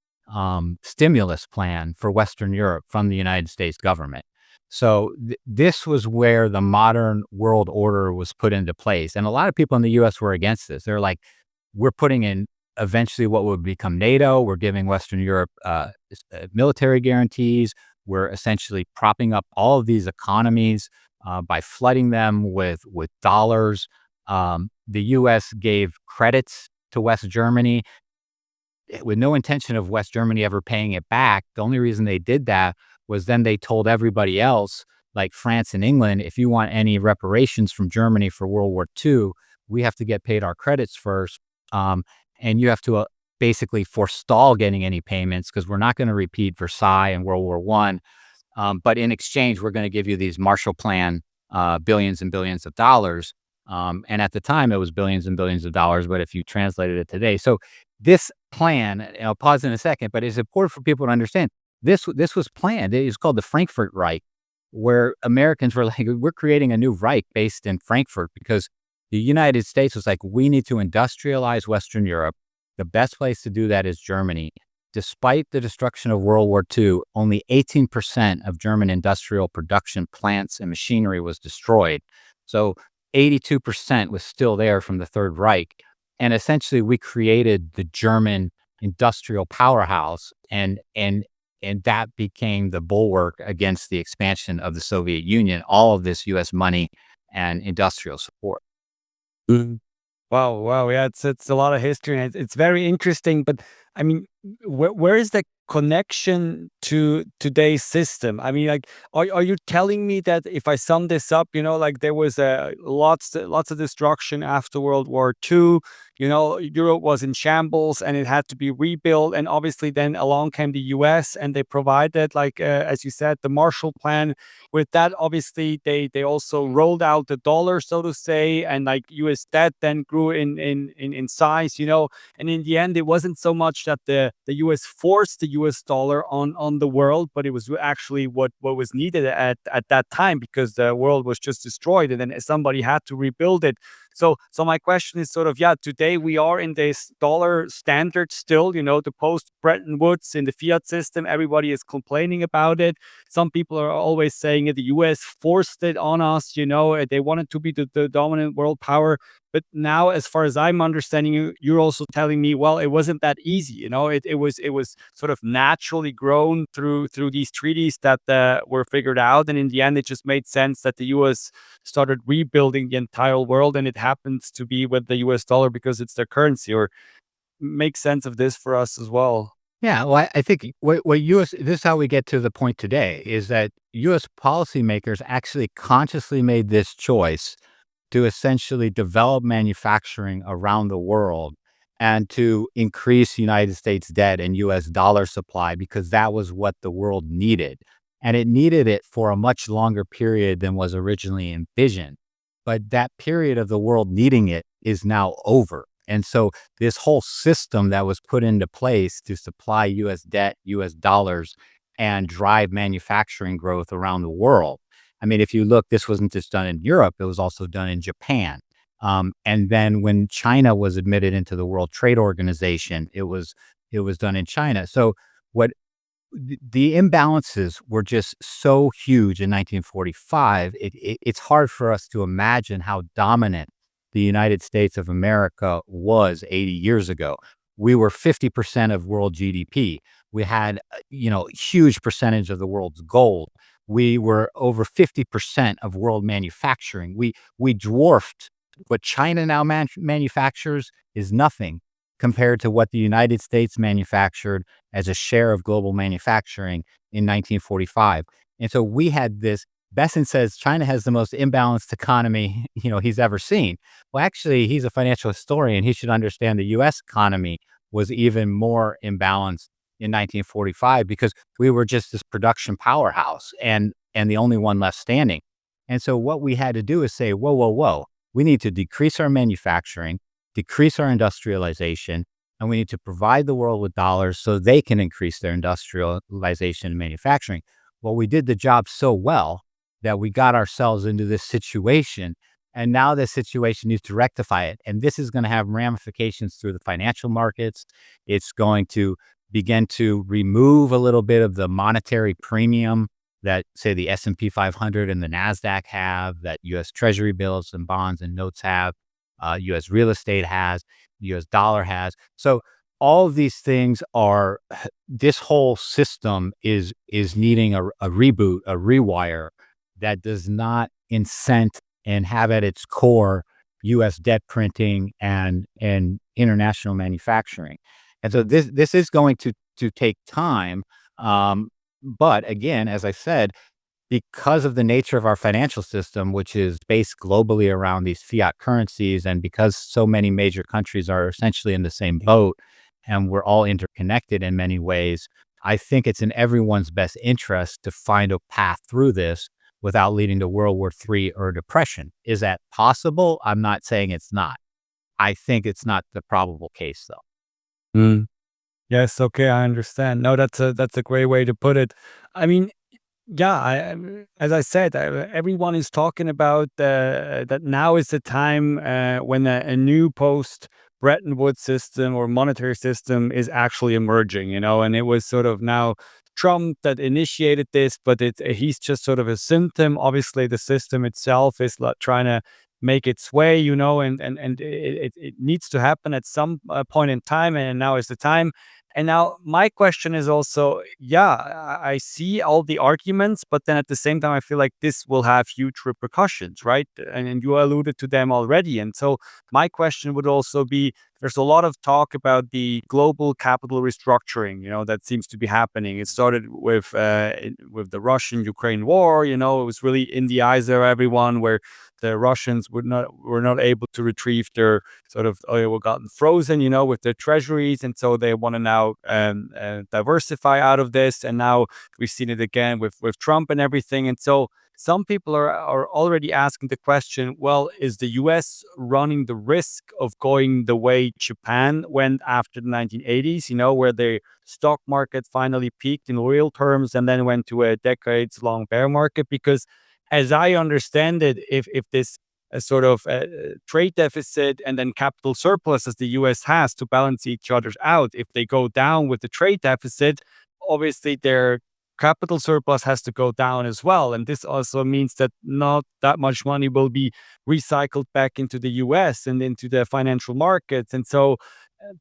S1: stimulus plan for Western Europe from the United States government. So this was where the modern world order was put into place. And a lot of people in the US were against this. They're like, we're putting in eventually what would become NATO. We're giving Western Europe military guarantees. We're essentially propping up all of these economies by flooding them with dollars. The US gave credits to West Germany with no intention of West Germany ever paying it back. The only reason they did that was then they told everybody else, like France and England, if you want any reparations from Germany for World War II, we have to get paid our credits first. And you have to basically forestall getting any payments because we're not going to repeat Versailles and World War I. But in exchange, we're going to give you these Marshall Plan billions and billions of dollars. And at the time, it was billions and billions of dollars. But if you translated it today, so this plan, and I'll pause in a second, but it's important for people to understand this was planned. It was called the Frankfurt Reich, where Americans were like, we're creating a new Reich based in Frankfurt because the United States was like, we need to industrialize Western Europe. The best place to do that is Germany. Despite the destruction of World War II, only 18% of German industrial production plants and machinery was destroyed. So 82% was still there from the Third Reich. And essentially, we created the German industrial powerhouse, and that became the bulwark against the expansion of the Soviet Union, all of this U.S. money and industrial support.
S4: Mhm. Wow. Yeah, it's a lot of history, and it's very interesting. But I mean, where is the connection to today's system? I mean, like, are you telling me that if I sum this up, like there was lots of destruction after World War II. Europe was in shambles and it had to be rebuilt. And obviously, then along came the U.S. and they provided, like as you said, the Marshall Plan. With that, obviously, they also rolled out the dollar, so to say, and like U.S. debt then grew in size. And in the end, it wasn't so much that the U.S. forced the U.S. dollar on the world, but it was actually what was needed at that time because the world was just destroyed, and then somebody had to rebuild it. So my question is sort of, today we are in this dollar standard still, the post Bretton Woods in the fiat system. Everybody is complaining about it. Some people are always saying that the U.S. forced it on us. They wanted to be the dominant world power. But now, as far as I'm understanding you, you're also telling me, well, it wasn't that easy. It was sort of naturally grown through these treaties that were figured out, and in the end, it just made sense that the U.S. started rebuilding the entire world, and it happens to be with the U.S. dollar because it's their currency. Or make sense of this for us as well.
S1: Yeah, well, I think what this is how we get to the point today is that U.S. policymakers actually consciously made this choice to essentially develop manufacturing around the world and to increase United States debt and U.S. dollar supply because that was what the world needed. and it needed it for a much longer period than was originally envisioned. But that period of the world needing it is now over. And so this whole system that was put into place to supply US debt, US dollars, and drive manufacturing growth around the world. I mean, if you look, this wasn't just done in Europe, it was also done in Japan. And then when China was admitted into the World Trade Organization, it was done in China. So what the imbalances were just so huge in 1945. It's hard for us to imagine how dominant the United States of America was 80 years ago. We were 50% of world GDP. We had, huge percentage of the world's gold. We were over 50% of world manufacturing. We dwarfed what China now manufactures is nothing compared to what the United States manufactured as a share of global manufacturing in 1945. And so we had this. Besson says China has the most imbalanced economy, he's ever seen. Well, actually, he's a financial historian. He should understand the US economy was even more imbalanced in 1945 because we were just this production powerhouse and the only one left standing. And so what we had to do is say, whoa, whoa, whoa. We need to decrease our manufacturing, decrease our industrialization, and we need to provide the world with dollars so they can increase their industrialization and manufacturing. Well, we did the job so well that we got ourselves into this situation, and now this situation needs to rectify it. And this is going to have ramifications through the financial markets. It's going to begin to remove a little bit of the monetary premium that, say, the S&P 500 and the NASDAQ have, that U.S. Treasury bills and bonds and notes have, U.S. real estate has, the U.S. dollar has. So all of these things are, this whole system is needing a reboot, a rewire that does not incent and have at its core U.S. debt printing and international manufacturing. And so this is going to take time. But again, as I said, because of the nature of our financial system, which is based globally around these fiat currencies, and because so many major countries are essentially in the same boat and we're all interconnected in many ways, I think it's in everyone's best interest to find a path through this without leading to World War III or depression. Is that possible? I'm not saying it's not. I think it's not the probable case, though.
S4: Mm. Yes, okay, I understand. No, that's a great way to put it. I mean, yeah, as I said, everyone is talking about that now is the time when a new post Bretton Woods system or monetary system is actually emerging, and it was sort of now Trump that initiated this, but he's just sort of a symptom. Obviously, the system itself is trying to make its way, and it needs to happen at some point in time, and now is the time. And now my question is also, yeah, I see all the arguments, but then at the same time, I feel like this will have huge repercussions, right? And you alluded to them already. And so my question would also be, there's a lot of talk about the global capital restructuring, that seems to be happening. It started with the Russian-Ukraine war, it was really in the eyes of everyone, where the Russians were not able to retrieve their sort of were gotten frozen, with their treasuries, and so they want to now diversify out of this. And now we've seen it again with Trump and everything. And so some people are already asking the question, well, is the US running the risk of going the way Japan went after the 1980s, where the stock market finally peaked in real terms and then went to a decades-long bear market? Because as I understand it, if this sort of trade deficit and then capital surplus as the US has to balance each other out, if they go down with the trade deficit, obviously their capital surplus has to go down as well. And this also means that not that much money will be recycled back into the US and into the financial markets. And so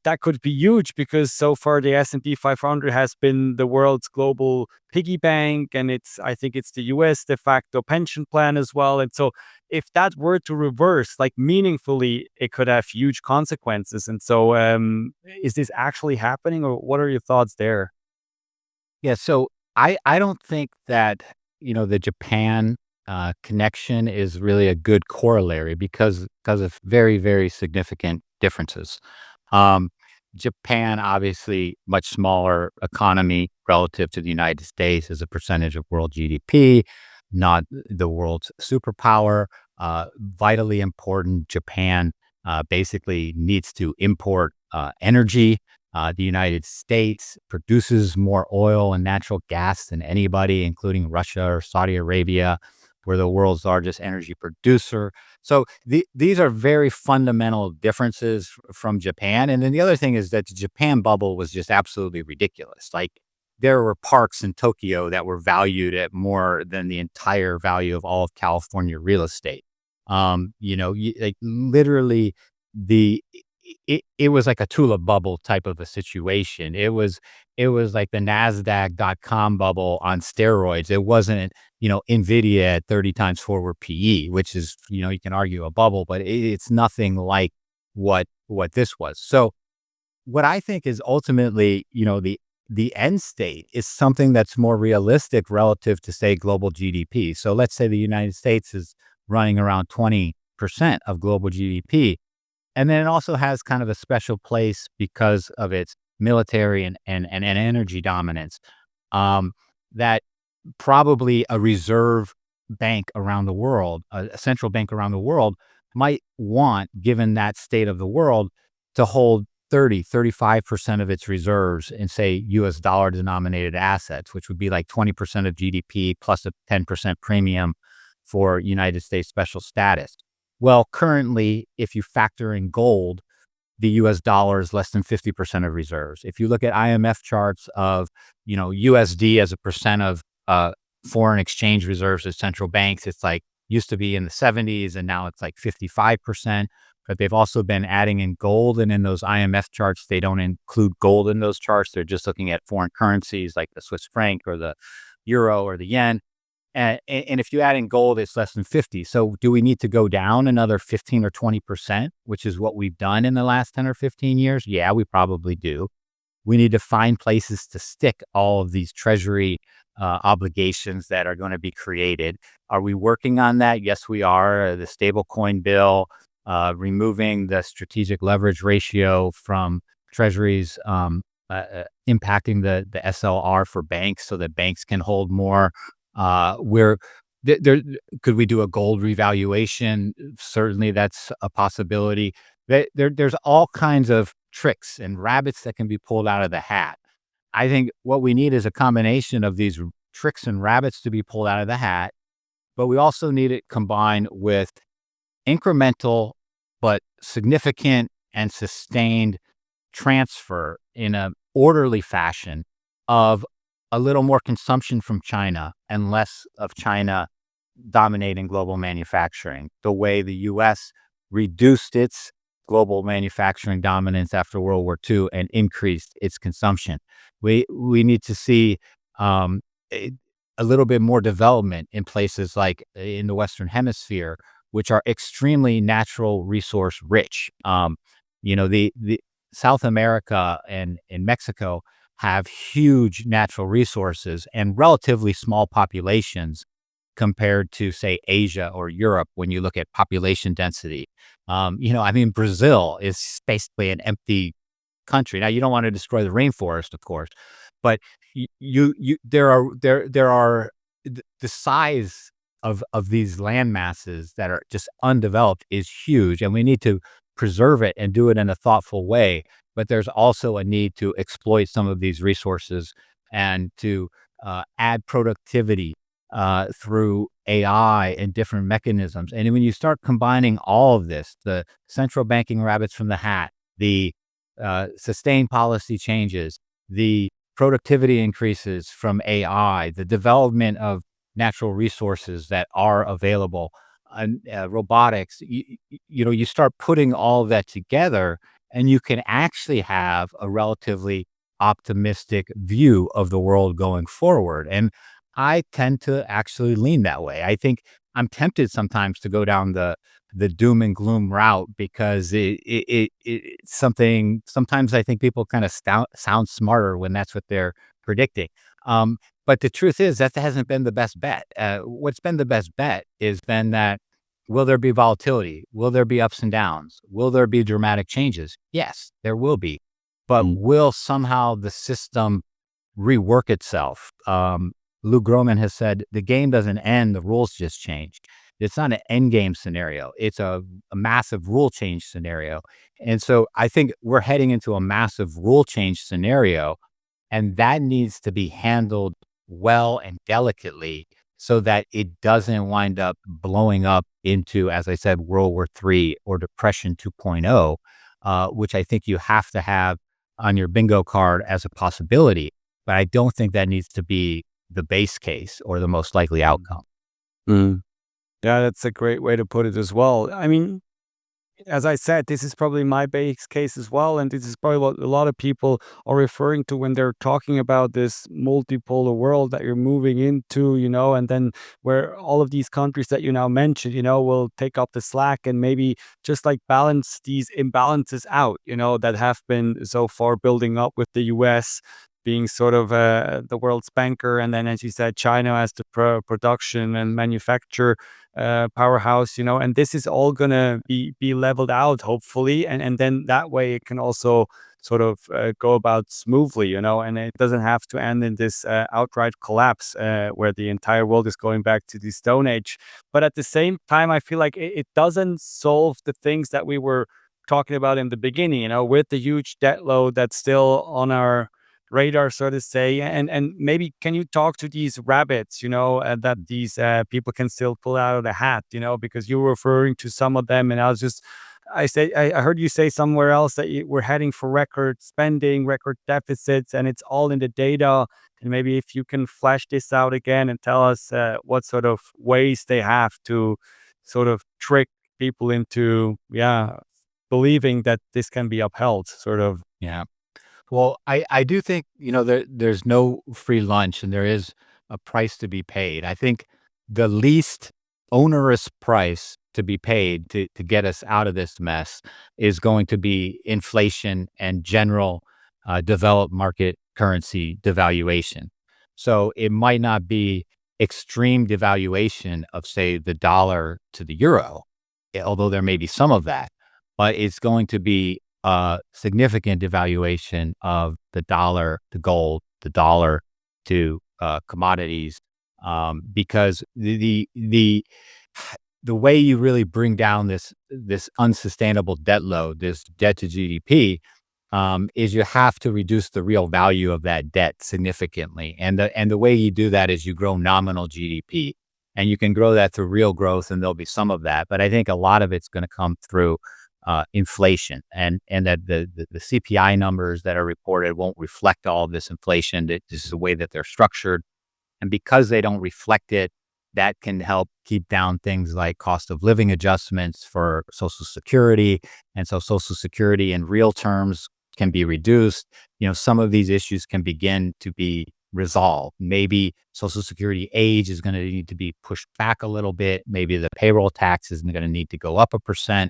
S4: that could be huge, because so far the S&P 500 has been the world's global piggy bank, and I think it's the US de facto pension plan as well. And so if that were to reverse, like meaningfully, it could have huge consequences. And so is this actually happening, or what are your thoughts there?
S1: Yeah, so I don't think that, the Japan connection is really a good corollary because of very, very significant differences. Um, Japan, obviously, much smaller economy relative to the United States as a percentage of world GDP, not the world's superpower, vitally important. Japan basically needs to import energy. The United States produces more oil and natural gas than anybody, including Russia or Saudi Arabia. We're the world's largest energy producer. So these are very fundamental differences from Japan. And then the other thing is that the Japan bubble was just absolutely ridiculous. Like there were parks in Tokyo that were valued at more than the entire value of all of California real estate. Like literally the it was like a tulip bubble type of a situation. It was like the Nasdaq.com bubble on steroids. It wasn't, Nvidia at 30 times forward PE, which is, you can argue a bubble, but it's nothing like what this was. So what I think is ultimately, the end state is something that's more realistic relative to, say, global GDP. So let's say the United States is running around 20% of global GDP. And then it also has kind of a special place because of its military and energy dominance. That probably a reserve bank around the world, a central bank around the world might want, given that state of the world, to hold 35% of its reserves in, say, US dollar denominated assets, which would be like 20% of GDP plus a 10% premium for United States special status. Well, currently, if you factor in gold, the US dollar is less than 50% of reserves. If you look at IMF charts of, USD as a percent of foreign exchange reserves at central banks, it's like used to be in the 70s and now it's like 55%. But they've also been adding in gold. And in those IMF charts, they don't include gold in those charts. They're just looking at foreign currencies like the Swiss franc or the euro or the yen. And if you add in gold, it's less than 50. So do we need to go down another 15 or 20%, which is what we've done in the last 10 or 15 years? Yeah, we probably do. We need to find places to stick all of these Treasury obligations that are going to be created. Are we working on that? Yes, we are. The stablecoin bill, removing the strategic leverage ratio from Treasuries, impacting the SLR for banks so that banks can hold more. Where there could we do a gold revaluation? Certainly, that's a possibility. There's all kinds of tricks and rabbits that can be pulled out of the hat. I think what we need is a combination of these tricks and rabbits to be pulled out of the hat, but we also need it combined with incremental but significant and sustained transfer in an orderly fashion of a little more consumption from China and less of China dominating global manufacturing, the way the U.S. reduced its global manufacturing dominance after World War II and increased its consumption. We need to see a little bit more development in places like in the Western Hemisphere, which are extremely natural resource rich. The South America and in Mexico have huge natural resources and relatively small populations compared to, say, Asia or Europe when you look at population density. Brazil is basically an empty country. Now, you don't want to destroy the rainforest, of course, but the size of these land masses that are just undeveloped is huge, and we need to preserve it and do it in a thoughtful way. But there's also a need to exploit some of these resources and to add productivity through AI and different mechanisms. And when you start combining all of this, the central banking rabbits from the hat, the sustained policy changes, the productivity increases from AI, the development of natural resources that are available, and robotics, you start putting all of that together, and you can actually have a relatively optimistic view of the world going forward. And I tend to actually lean that way. I think I'm tempted sometimes to go down the doom and gloom route because it's something. Sometimes I think people kind of sound smarter when that's what they're predicting. But the truth is that hasn't been the best bet. What's been the best bet is been that, will there be volatility? Will there be ups and downs? Will there be dramatic changes? Yes, there will be. but will somehow the system rework itself? Lou Groman has said the game doesn't end, the rules just change. It's not an end game scenario. It's a massive rule change scenario. And so I think we're heading into a massive rule change scenario, and that needs to be handled well and delicately so that it doesn't wind up blowing up into, as I said, World War III or Depression 2.0, which I think you have to have on your bingo card as a possibility. But I don't think that needs to be the base case or the most likely outcome.
S4: Mm. Yeah, that's a great way to put it as well. I mean, as I said, this is probably my base case as well. And this is probably what a lot of people are referring to when they're talking about this multipolar world that you're moving into, and then where all of these countries that you now mentioned, will take up the slack and maybe just like balance these imbalances out, that have been so far building up with the US being sort of the world's banker. And then, as you said, China as the production and manufacture powerhouse, and this is all gonna be leveled out hopefully, and then that way it can also sort of go about smoothly, and it doesn't have to end in this outright collapse where the entire world is going back to the Stone Age. But at the same time, I feel like it doesn't solve the things that we were talking about in the beginning, with the huge debt load that's still on our radar, so to say. And maybe can you talk to these rabbits, that these people can still pull out of the hat, because you were referring to some of them, and I heard you say somewhere else that we're heading for record spending, record deficits, and it's all in the data. And maybe if you can flesh this out again and tell us what sort of ways they have to sort of trick people into, believing that this can be upheld, sort of.
S1: Yeah. Well, I do think, there's no free lunch and there is a price to be paid. I think the least onerous price to be paid to get us out of this mess is going to be inflation and general developed market currency devaluation. So it might not be extreme devaluation of, say, the dollar to the euro, although there may be some of that, but it's going to be significant devaluation of the dollar to gold, the dollar to commodities, because the way you really bring down this unsustainable debt load, this debt to GDP, is you have to reduce the real value of that debt significantly, and the way you do that is you grow nominal GDP, and you can grow that through real growth, and there'll be some of that, but I think a lot of it's going to come through inflation, and that the CPI numbers that are reported won't reflect all of this inflation. This is the way that they're structured. And because they don't reflect it, that can help keep down things like cost of living adjustments for Social Security. And so Social Security in real terms can be reduced. Some of these issues can begin to be resolved. Maybe Social Security age is going to need to be pushed back a little bit. Maybe the payroll tax is going to need to go up 1%.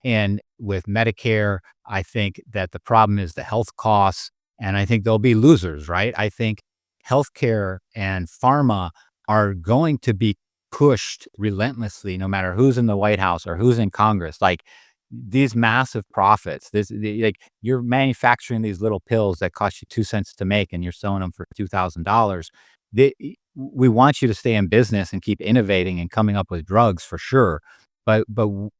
S1: And with Medicare, I think that the problem is the health costs, and I think there'll be losers, right? I think healthcare and pharma are going to be pushed relentlessly, no matter who's in the White House or who's in Congress. Like these massive profits, like you're manufacturing these little pills that cost you 2 cents to make, and you're selling them for $2,000. We want you to stay in business and keep innovating and coming up with drugs for sure. But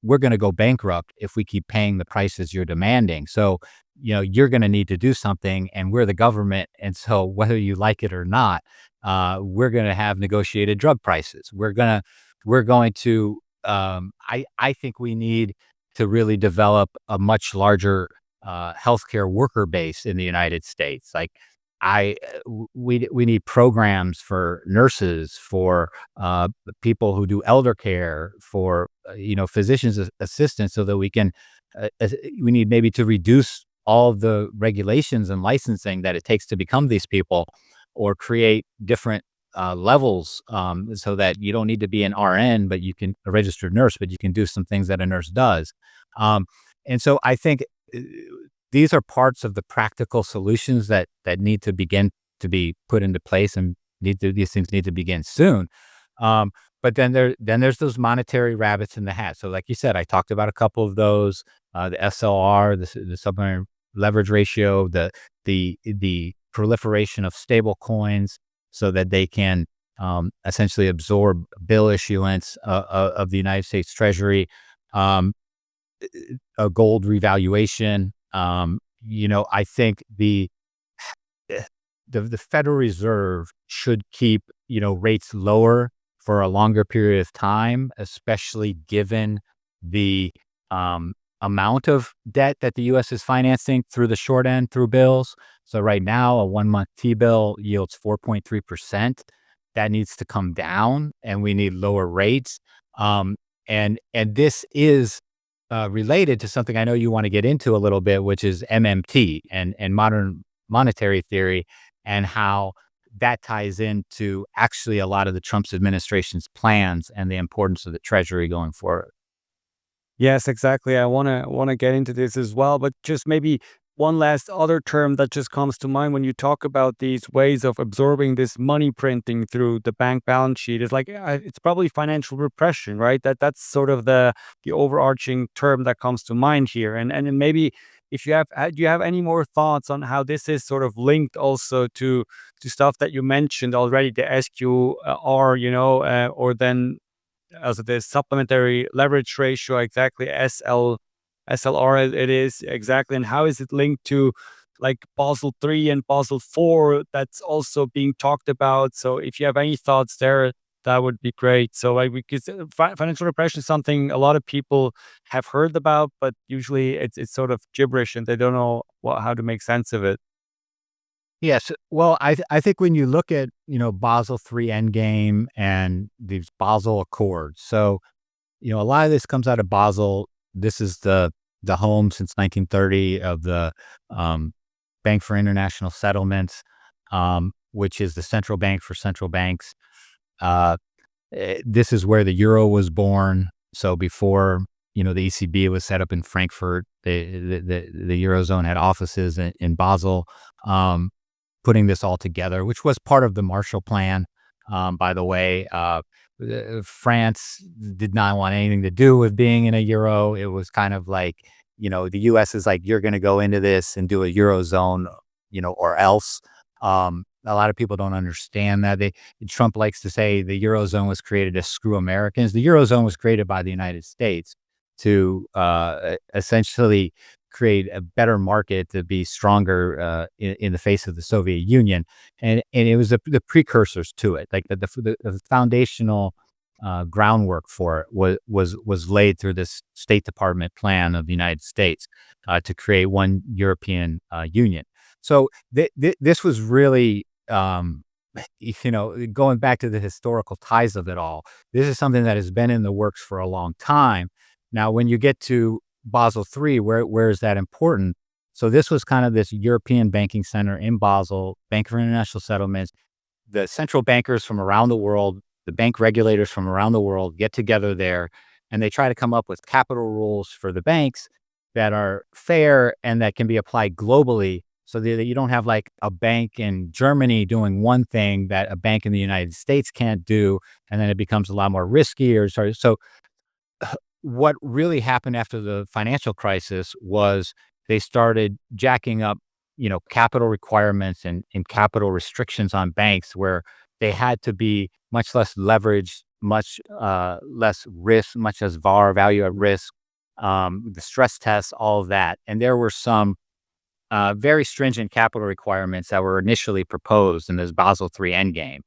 S1: we're going to go bankrupt if we keep paying the prices you're demanding. So, you're going to need to do something, and we're the government. And so whether you like it or not, we're going to have negotiated drug prices. We're going to, I think we need to really develop a much larger healthcare worker base in the United States. Like we need programs for nurses, for people who do elder care, for physicians assistants, so that we can we need maybe to reduce all of the regulations and licensing that it takes to become these people, or create different levels, so that you don't need to be an RN, but you can a registered nurse, but you can do some things that a nurse does. And so I think these are parts of the practical solutions that need to begin to be put into place, and these things need to begin soon. But then there's those monetary rabbits in the hat. So like you said, I talked about a couple of those, the SLR, the submarine leverage ratio, the proliferation of stable coins, so that they can essentially absorb bill issuance of the United States Treasury, um, a gold revaluation. I think the Federal Reserve should keep, rates lower for a longer period of time, especially given the amount of debt that the U.S. is financing through the short end through bills. So right now, a 1-month T-bill yields 4.3%. That needs to come down, and we need lower rates. And this is related to something I know you want to get into a little bit, which is MMT and modern monetary theory, and how that ties into actually a lot of the Trump's administration's plans and the importance of the Treasury going forward.
S4: Yes, exactly. I wanna get into this as well, but just maybe one last other term that just comes to mind when you talk about these ways of absorbing this money printing through the bank balance sheet is like it's probably financial repression, right? That's sort of the overarching term that comes to mind here. And then maybe if you have do you have any more thoughts on how this is sort of linked also to stuff that you mentioned already, the SQR, or then also the supplementary leverage ratio, exactly SLR it is exactly, and how is it linked to like Basel 3 and Basel 4 that's also being talked about? So if you have any thoughts there, that would be great. So like because financial repression is something a lot of people have heard about, but usually it's sort of gibberish and they don't know how to make sense of it.
S1: Yes. Well, I think when you look at, Basel III Endgame and these Basel Accords, so, a lot of this comes out of Basel. This is the home since 1930 of the um, Bank for International Settlements, which is the central bank for central banks. Uh, this is where the euro was born. So before, the ECB was set up in Frankfurt, the Eurozone had offices in Basel. Putting this all together, which was part of the Marshall Plan. By the way, France did not want anything to do with being in a euro. It was kind of like, the U.S. is like, you're going to go into this and do a eurozone, or else. A lot of people don't understand that. Trump likes to say the eurozone was created to screw Americans. The eurozone was created by the United States to essentially create a better market to be stronger in the face of the Soviet Union, and it was the precursors to it, like the foundational groundwork for it was laid through this State Department plan of the United States to create one European Union. So this was really, going back to the historical ties of it all. This is something that has been in the works for a long time. Now, when you get to Basel III, where is that important? So this was kind of this European banking center in Basel, Bank for International Settlements. The central bankers from around the world, the bank regulators from around the world get together there, and they try to come up with capital rules for the banks that are fair and that can be applied globally, so that you don't have like a bank in Germany doing one thing that a bank in the United States can't do, and then it becomes a lot more risky. Or sorry, so what really happened after the financial crisis was they started jacking up, capital requirements and capital restrictions on banks, where they had to be much less leveraged, much less risk, much as VAR, value at risk, the stress tests, all of that. And there were some very stringent capital requirements that were initially proposed in this Basel III endgame.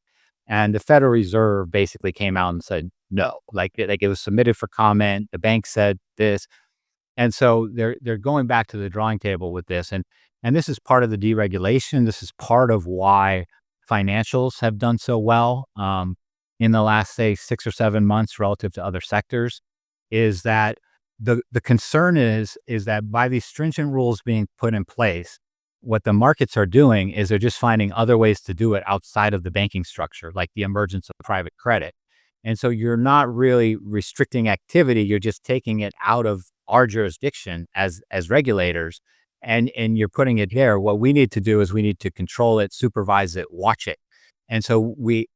S1: And the Federal Reserve basically came out and said no, like it was submitted for comment. The bank said this, and so they're going back to the drawing table with this, and this is part of the deregulation. This is part of why financials have done so well in the last, say, 6 or 7 months relative to other sectors. Is that the concern is that by these stringent rules being put in place, what the markets are doing is they're just finding other ways to do it outside of the banking structure, like the emergence of private credit. And so you're not really restricting activity, you're just taking it out of our jurisdiction as regulators, and you're putting it there. What we need to do is we need to control it, supervise it, watch it. And so we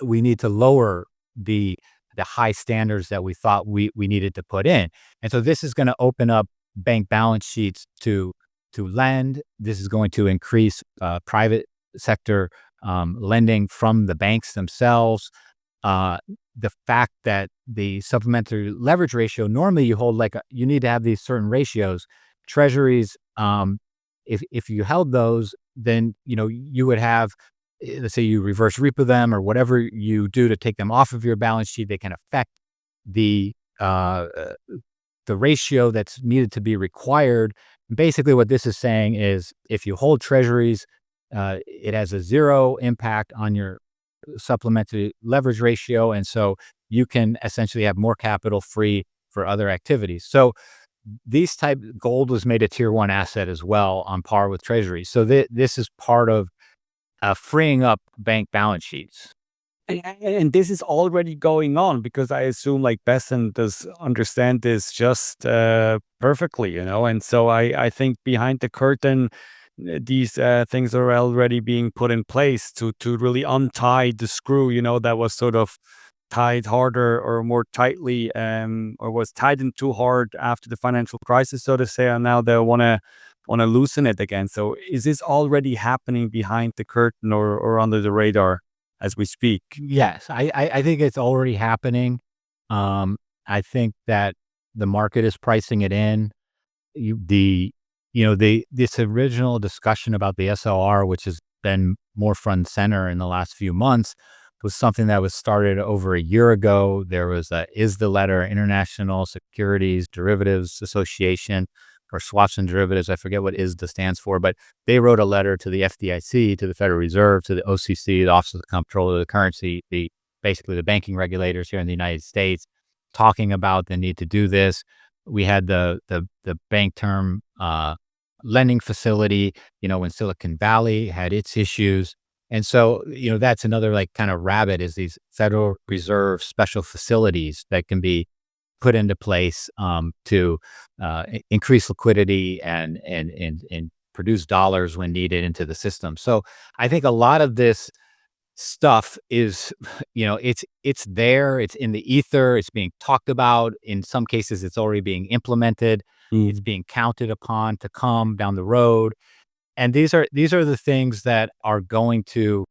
S1: need to lower the high standards that we thought we needed to put in. And so this is going to open up bank balance sheets to to lend. This is going to increase private sector lending from the banks themselves. The fact that the supplementary leverage ratio, normally you hold you need to have these certain ratios. Treasuries, if you held those, then you would have, let's say you reverse repo them or whatever you do to take them off of your balance sheet, they can affect the ratio that's needed to be required. Basically, what this is saying is if you hold treasuries, it has a zero impact on your supplementary leverage ratio. And so you can essentially have more capital free for other activities. So gold was made a tier one asset as well on par with treasuries. So this is part of freeing up bank balance sheets.
S4: And this is already going on because I assume like Besson does understand this just perfectly, and so I think behind the curtain, these things are already being put in place to really untie the screw, that was sort of tied harder or more tightly, or was tightened too hard after the financial crisis, so to say, and now they want to loosen it again. So is this already happening behind the curtain or under the radar as we speak?
S1: Yes, I think it's already happening. I think that the market is pricing it in. This original discussion about the SLR, which has been more front and center in the last few months, was something that was started over a year ago. There was the letter, International Securities Derivatives Association, or swaps and derivatives. I forget what ISDA stands for, but they wrote a letter to the FDIC, to the Federal Reserve, to the OCC, the Office of the Comptroller of the Currency, basically the banking regulators here in the United States, talking about the need to do this. We had the bank term lending facility, in Silicon Valley had its issues. And so, that's another kind of rabbit, is these Federal Reserve special facilities that can be put into place to increase liquidity and produce dollars when needed into the system. So I think a lot of this stuff is, it's there, it's in the ether, it's being talked about. In some cases, it's already being implemented. It's being counted upon to come down the road. And these are the things that are going to,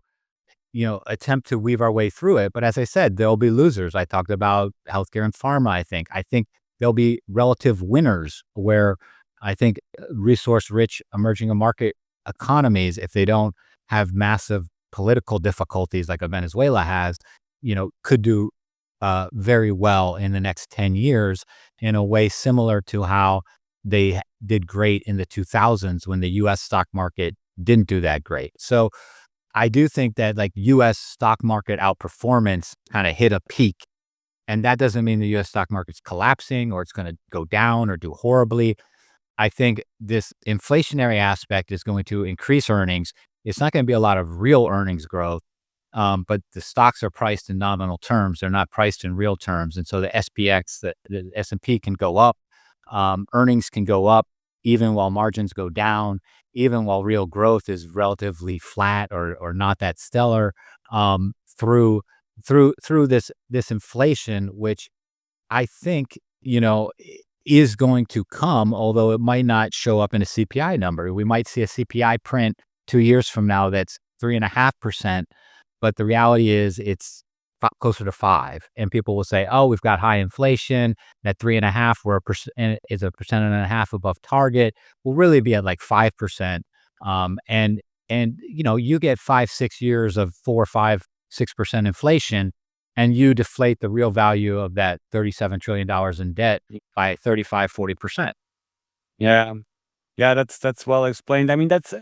S1: attempt to weave our way through it. But as I said, there'll be losers. I talked about healthcare and pharma. I think there'll be relative winners where I think resource-rich emerging market economies, if they don't have massive political difficulties like Venezuela has, could do very well in the next 10 years in a way similar to how they did great in the 2000s when the U.S. stock market didn't do that great. So I do think that U.S. stock market outperformance kind of hit a peak, and that doesn't mean the U.S. stock market's collapsing or it's going to go down or do horribly. I think this inflationary aspect is going to increase earnings. It's not going to be a lot of real earnings growth, but the stocks are priced in nominal terms. They're not priced in real terms. And so the SPX, the S&P can go up, earnings can go up, even while margins go down, even while real growth is relatively flat or not that stellar, through this inflation, which I think, is going to come, although it might not show up in a CPI number. We might see a CPI print 2 years from now that's 3.5%, but the reality is it's closer to 5. And people will say, "Oh, we've got high inflation. At 3.5, we're is 1.5% above target. We'll really be at 5%." And you get 5-6 years of 4, 5, 6% inflation, and you deflate the real value of that $37 trillion in debt by 35-40%.
S4: Yeah, that's well explained. I mean, that's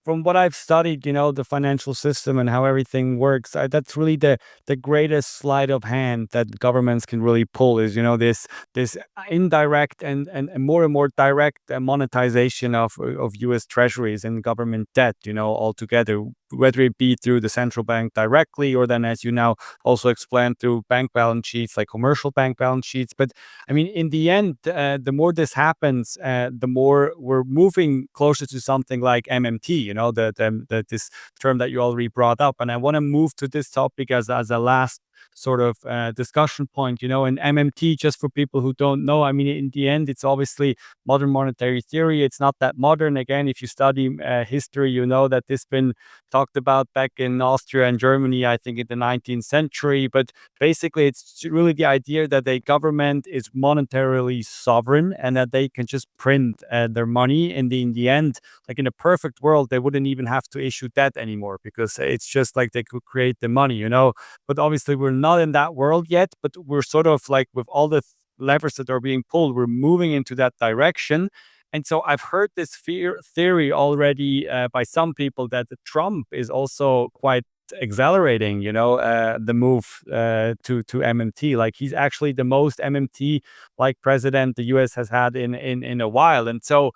S4: from what I've studied, the financial system and how everything works. That's really the greatest sleight of hand that governments can really pull is, this indirect and more and more direct monetization of U.S. treasuries and government debt, altogether, whether it be through the central bank directly or then, as you now also explained, through bank balance sheets, like commercial bank balance sheets. But I mean, in the end, the more this happens, the more we're moving closer to something like MMT, this term that you already brought up. And I want to move to this topic as a last sort of discussion point, and MMT, just for people who don't know, I mean, in the end, it's obviously modern monetary theory. It's not that modern. Again, if you study history, you know that this been talked about back in Austria and Germany, I think in the 19th century. But basically, it's really the idea that a government is monetarily sovereign and that they can just print their money. In the end, like in a perfect world, they wouldn't even have to issue debt anymore because it's just like they could create the money. But obviously, we're not in that world yet, but we're sort of like with all the levers that are being pulled, we're moving into that direction. And so I've heard this theory already by some people that Trump is also quite accelerating, the move to MMT. Like he's actually the most MMT like president the US has had in a while. And so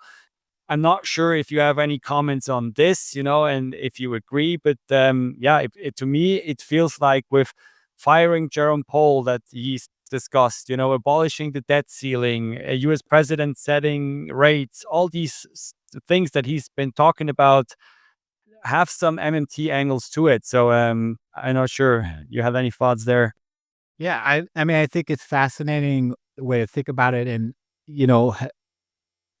S4: I'm not sure if you have any comments on this, and if you agree, but yeah, to me, it feels like with firing Jerome Powell that he's discussed, abolishing the debt ceiling, a US president setting rates, all these things that he's been talking about have some MMT angles to it. So I'm not sure you have any thoughts there.
S1: Yeah, I mean, I think it's fascinating way to think about it. And,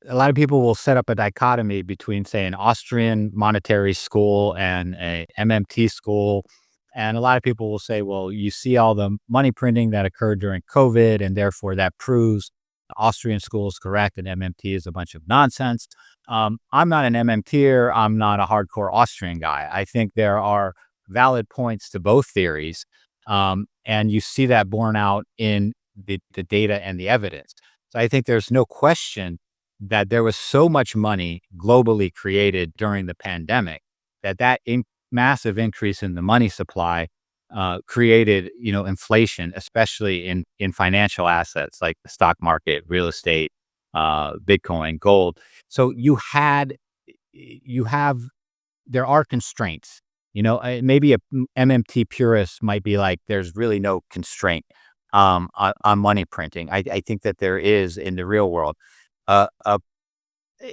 S1: a lot of people will set up a dichotomy between, say, an Austrian monetary school and a MMT school. And a lot of people will say, well, you see all the money printing that occurred during COVID, and therefore that proves the Austrian school is correct and MMT is a bunch of nonsense. I'm not an MMTer. I'm not a hardcore Austrian guy. I think there are valid points to both theories. And you see that borne out in the data and the evidence. So I think there's no question that there was so much money globally created during the pandemic that massive increase in the money supply created, inflation, especially in financial assets like the stock market, real estate, Bitcoin, gold. So there are constraints. Maybe a MMT purist might be like, there's really no constraint on money printing. I think that there is in the real world.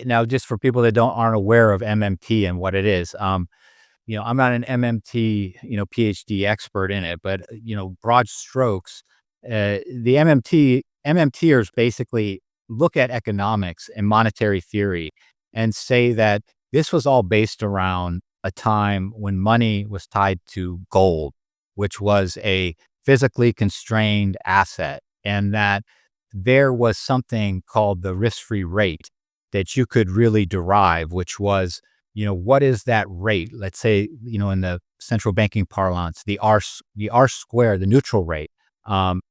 S1: Now, just for people that aren't aware of MMT and what it is, I'm not an MMT, PhD expert in it, but broad strokes, the MMTers basically look at economics and monetary theory and say that this was all based around a time when money was tied to gold, which was a physically constrained asset, and that there was something called the risk-free rate that you could really derive, which was, what is that rate? Let's say, in the central banking parlance, the R square, the neutral rate, that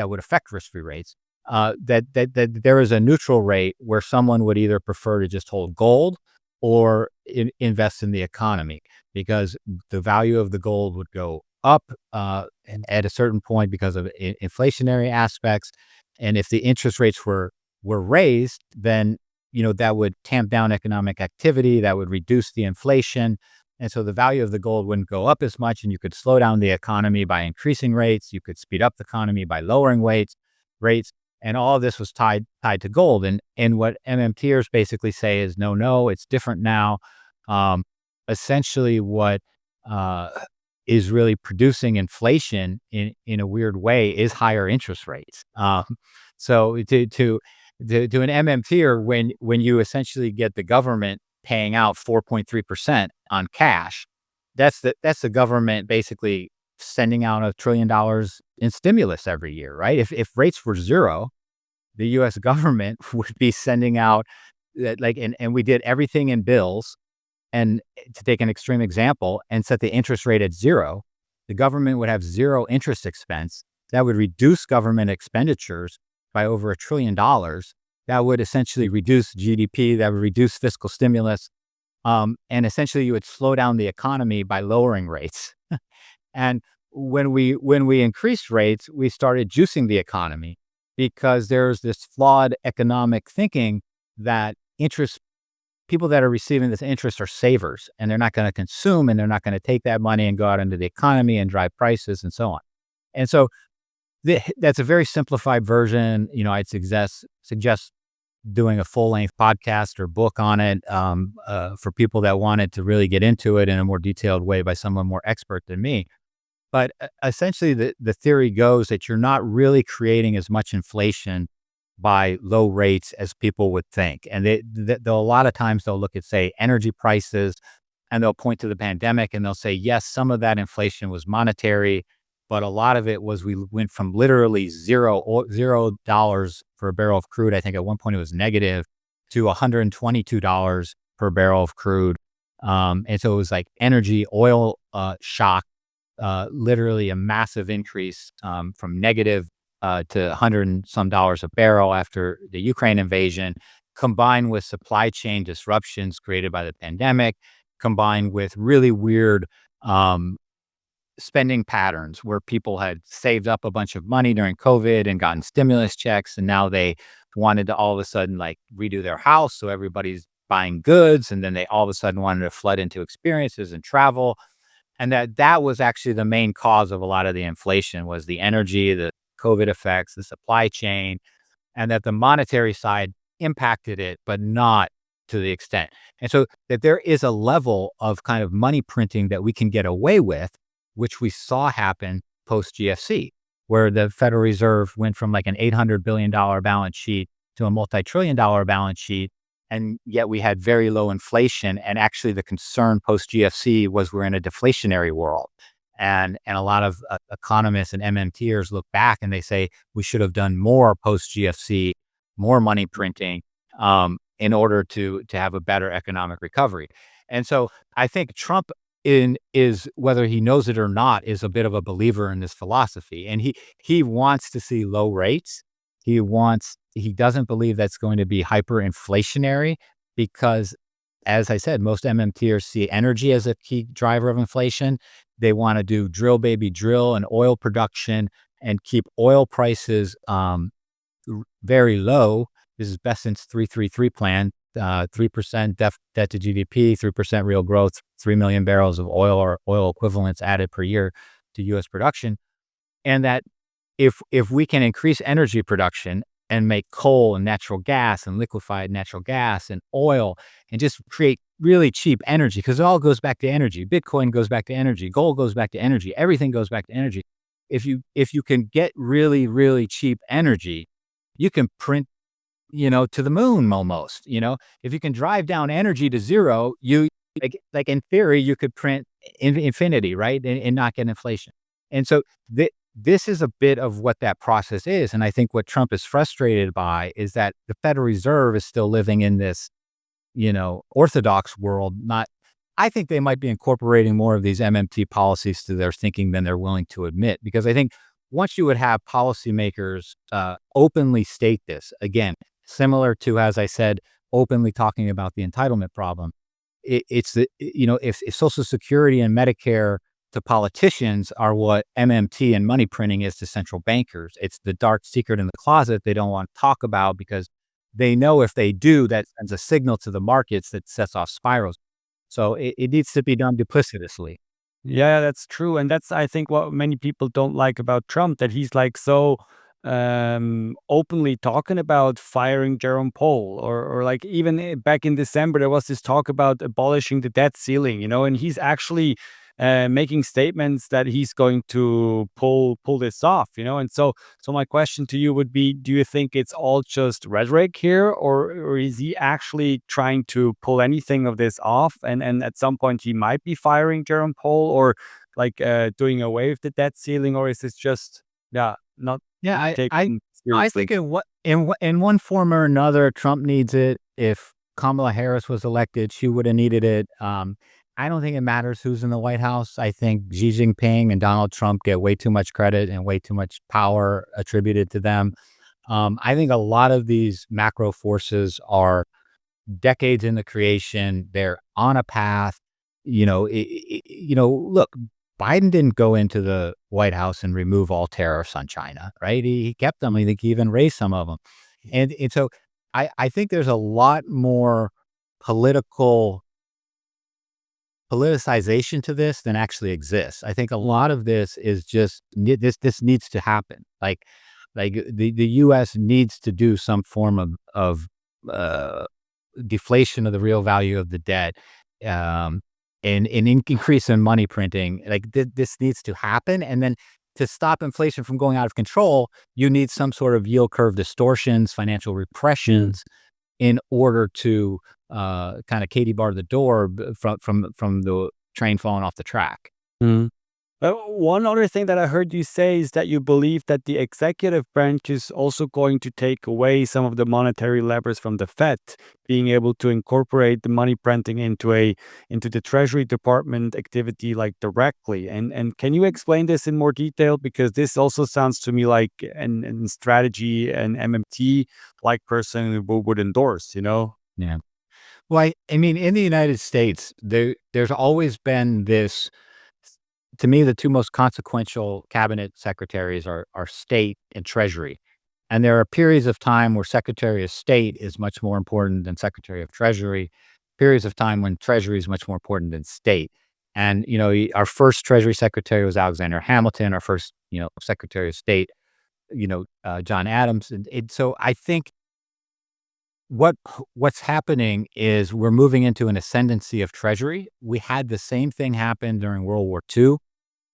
S1: would affect risk-free rates. That there is a neutral rate where someone would either prefer to just hold gold or invest in the economy, because the value of the gold would go up and at a certain point because of inflationary aspects. And if the interest rates were raised, then, that would tamp down economic activity, that would reduce the inflation. And so the value of the gold wouldn't go up as much, and you could slow down the economy by increasing rates. You could speed up the economy by lowering rates. And all of this was tied to gold. And what MMTers basically say is, no, it's different now. Essentially what is really producing inflation in a weird way is higher interest rates. So to an MMTer, when you essentially get the government paying out 4.3% on cash, that's the government basically sending out $1 trillion in stimulus every year, right? If rates were zero, the U.S. government would be sending out and we did everything in bills. And to take an extreme example and set the interest rate at zero, the government would have zero interest expense. That would reduce government expenditures by over $1 trillion. That would essentially reduce GDP. That would reduce fiscal stimulus. And essentially you would slow down the economy by lowering rates. And when we increased rates, we started juicing the economy, because there's this flawed economic thinking that people that are receiving this interest are savers, and they're not going to consume, and they're not going to take that money and go out into the economy and drive prices and so on. And so that's a very simplified version. I'd suggest doing a full-length podcast or book on it for people that wanted to really get into it in a more detailed way by someone more expert than me. But essentially, the theory goes that you're not really creating as much inflation by low rates as people would think. And they'll a lot of times they'll look at, say, energy prices, and they'll point to the pandemic and they'll say, yes, some of that inflation was monetary, but a lot of it was we went from literally $0 for a barrel of crude. I think at one point it was negative to $122 per barrel of crude. And so it was like energy, oil shock, literally a massive increase from negative to 100 and some dollars a barrel after the Ukraine invasion, combined with supply chain disruptions created by the pandemic, combined with really weird spending patterns where people had saved up a bunch of money during COVID and gotten stimulus checks, and now they wanted to all of a sudden like redo their house. So everybody's buying goods, and then they all of a sudden wanted to flood into experiences and travel. And that was actually the main cause of a lot of the inflation was the energy, the COVID effects, the supply chain, and that the monetary side impacted it, but not to the extent. And so that there is a level of kind of money printing that we can get away with, which we saw happen post GFC, where the Federal Reserve went from like an $800 billion balance sheet to a multi-trillion dollar balance sheet. And yet we had very low inflation. And actually the concern post GFC was we're in a deflationary world. And a lot of economists and MMTers look back and they say we should have done more post GFC, more money printing in order to have a better economic recovery. And so I think Trump is, whether he knows it or not, is a bit of a believer in this philosophy. And he wants to see low rates. He doesn't believe that's going to be hyperinflationary because, as I said, most MMTers see energy as a key driver of inflation. They want to do drill, baby, drill and oil production and keep oil prices very low. This is Besant's 3-3-3 plan, 3% debt to GDP, 3% real growth, 3 million barrels of oil or oil equivalents added per year to U.S. production. And that if we can increase energy production and make coal and natural gas and liquefied natural gas and oil and just create really cheap energy, because it all goes back to energy. Bitcoin goes back to energy. Gold goes back to energy. Everything goes back to energy. If you can get really, really cheap energy, you can print, to the moon almost. If you can drive down energy to zero, you like in theory, you could print infinity, right? And not get inflation. And so this is a bit of what that process is. And I think what Trump is frustrated by is that the Federal Reserve is still living in this, orthodox world. I think they might be incorporating more of these MMT policies to their thinking than they're willing to admit, because I think once you would have policymakers openly state this, again, similar to, as I said, openly talking about the entitlement problem, if Social Security and Medicare to politicians are what MMT and money printing is to central bankers. It's the dark secret in the closet they don't want to talk about because they know if they do, that sends a signal to the markets that sets off spirals. So it needs to be done duplicitously.
S4: Yeah, that's true. And that's, I think, what many people don't like about Trump, that he's like so openly talking about firing Jerome Powell, or like even back in December, there was this talk about abolishing the debt ceiling, and he's actually making statements that he's going to pull this off, and so my question to you would be, do you think it's all just rhetoric here, or is he actually trying to pull anything of this off, and at some point he might be firing Jerome Powell, or like doing away with the debt ceiling, or is this just not taken
S1: I
S4: seriously?
S1: think in one form or another, Trump needs it. If Kamala Harris was elected, she would have needed it. I don't think it matters who's in the White House. I think Xi Jinping and Donald Trump get way too much credit and way too much power attributed to them. I think a lot of these macro forces are decades in the creation. They're on a path. Look, Biden didn't go into the White House and remove all tariffs on China, right? He kept them. I think he even raised some of them. And so I think there's a lot more politicization to this than actually exists. I think a lot of this is just this needs to happen. Like the U.S. needs to do some form of deflation of the real value of the debt, an increase in money printing. Like this needs to happen, and then to stop inflation from going out of control, you need some sort of yield curve distortions, financial repressions, in order to kind of Katie bar the door from the train falling off the track.
S4: Mm. One other thing that I heard you say is that you believe that the executive branch is also going to take away some of the monetary levers from the Fed, being able to incorporate the money printing into the Treasury Department activity like directly. And can you explain this in more detail? Because this also sounds to me like an strategy an MMT like person would endorse.
S1: Yeah. Well, I mean, in the United States, there's always been this. To me, the two most consequential cabinet secretaries are State and Treasury. And there are periods of time where Secretary of State is much more important than Secretary of Treasury, periods of time when Treasury is much more important than State. And, our first Treasury Secretary was Alexander Hamilton, our first, Secretary of State, John Adams. And so I think what's happening is we're moving into an ascendancy of Treasury. We had the same thing happen during World War II,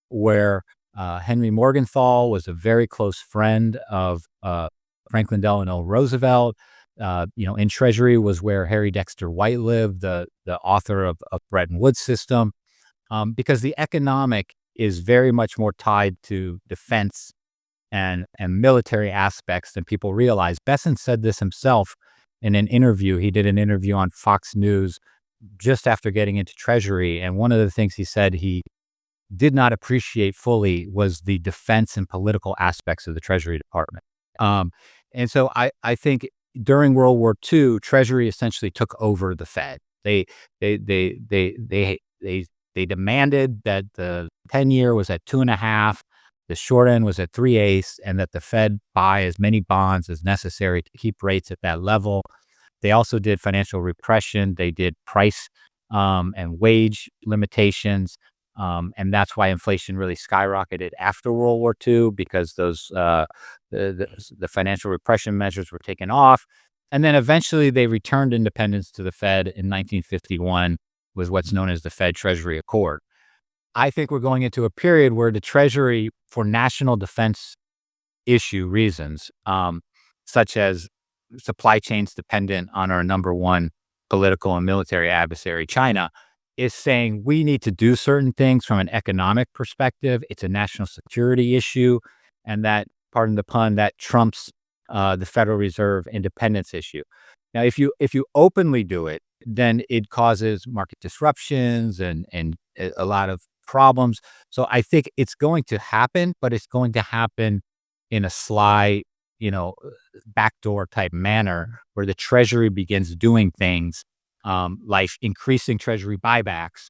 S1: where Henry Morgenthau was a very close friend of Franklin Delano Roosevelt. In Treasury was where Harry Dexter White lived, the author of Bretton Woods system, because the economic is very much more tied to defense and military aspects than people realize. Besson said this himself in an interview. He did an interview on Fox News just after getting into Treasury, and one of the things he said he did not appreciate fully was the defense and political aspects of the Treasury Department. And so I think during World War II, Treasury essentially took over the Fed. They demanded that the 10-year was at 2.5, the short end was at 3/8, and that the Fed buy as many bonds as necessary to keep rates at that level. They also did financial repression. They did price and wage limitations. And that's why inflation really skyrocketed after World War II, because those the financial repression measures were taken off. And then eventually they returned independence to the Fed in 1951 with what's known as the Fed Treasury Accord. I think we're going into a period where the Treasury, for national defense issue reasons, such as supply chains dependent on our number one political and military adversary, China, is saying we need to do certain things from an economic perspective. It's a national security issue, and that, pardon the pun, that trumps the Federal Reserve independence issue. Now, if you openly do it, then it causes market disruptions and a lot of problems. So I think it's going to happen, but it's going to happen in a sly, backdoor type manner where the Treasury begins doing things like increasing Treasury buybacks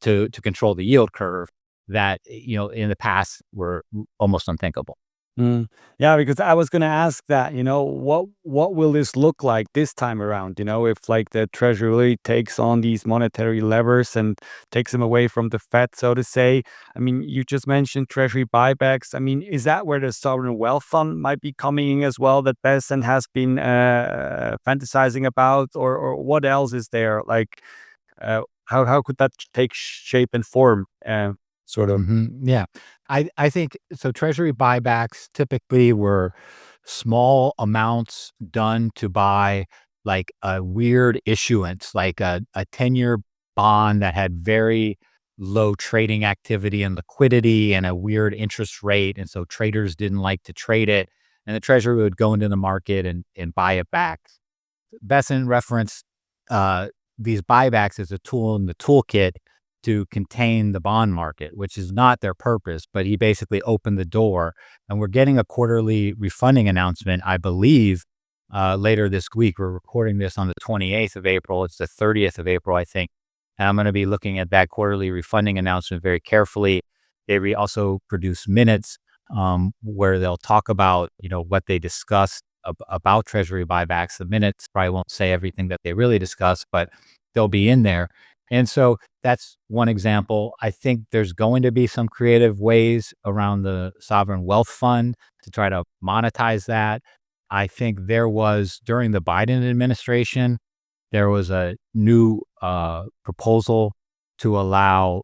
S1: to control the yield curve that in the past were almost unthinkable.
S4: Mm. Yeah, because I was going to ask that, what will this look like this time around? If like the Treasury takes on these monetary levers and takes them away from the Fed, so to say. I mean, you just mentioned Treasury buybacks. I mean, is that where the sovereign wealth fund might be coming in as well that Besson has been fantasizing about, or what else is there? Like, how could that take shape and form? Sort of.
S1: Yeah. I think so. Treasury buybacks typically were small amounts done to buy like a weird issuance, like a 10-year bond that had very low trading activity and liquidity and a weird interest rate. And so traders didn't like to trade it. And the Treasury would go into the market and buy it back. Besson referenced these buybacks as a tool in the toolkit to contain the bond market, which is not their purpose, but he basically opened the door. And we're getting a quarterly refunding announcement, I believe, later this week. We're recording this on the 28th of April. It's the 30th of April, I think. And I'm going to be looking at that quarterly refunding announcement very carefully. They also produce minutes where they'll talk about, what they discussed about Treasury buybacks. The minutes probably won't say everything that they really discussed, but they'll be in there. And so that's one example. I think there's going to be some creative ways around the sovereign wealth fund to try to monetize that. I think there was, during the Biden administration, there was a new proposal to allow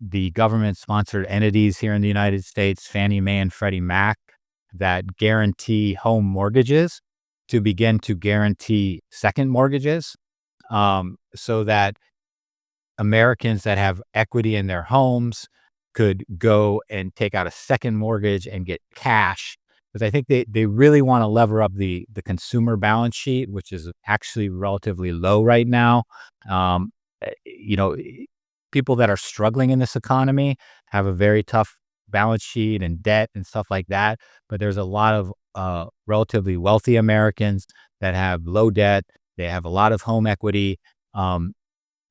S1: the government-sponsored entities here in the United States, Fannie Mae and Freddie Mac, that guarantee home mortgages to begin to guarantee second mortgages, so that Americans that have equity in their homes could go and take out a second mortgage and get cash. Because I think they really want to lever up the consumer balance sheet, which is actually relatively low right now. Um, you know, people that are struggling in this economy have a very tough balance sheet and debt and stuff like that. But there's a lot of relatively wealthy Americans that have low debt. They have a lot of home equity. Um,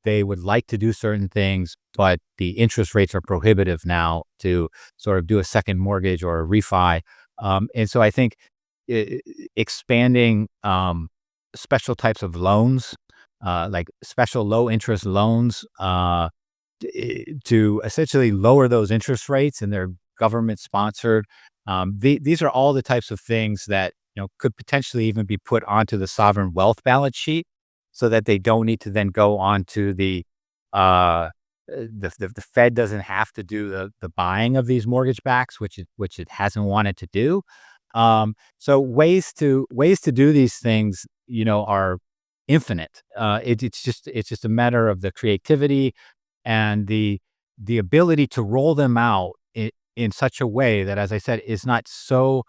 S1: they would like to do certain things, but the interest rates are prohibitive now to sort of do a second mortgage or a refi. And so I think expanding special types of loans, like special low interest loans, to essentially lower those interest rates, and they're government sponsored. These are all the types of things that could potentially even be put onto the sovereign wealth balance sheet, so that they don't need to then go on to the Fed doesn't have to do the buying of these mortgage backs, which it hasn't wanted to do. So ways to do these things, are infinite. It's just a matter of the creativity and the ability to roll them out in such a way that, as I said, is not so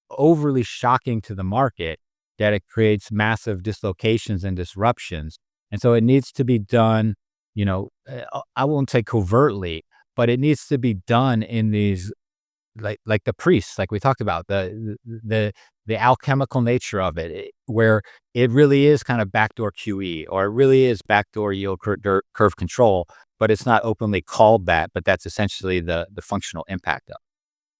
S1: overly shocking to the market that it creates massive dislocations and disruptions. And so it needs to be done, I won't say covertly, but it needs to be done in these, like the priests, like we talked about, the alchemical nature of it, where it really is kind of backdoor QE, or it really is backdoor yield curve control, but it's not openly called that, but that's essentially the functional impact of.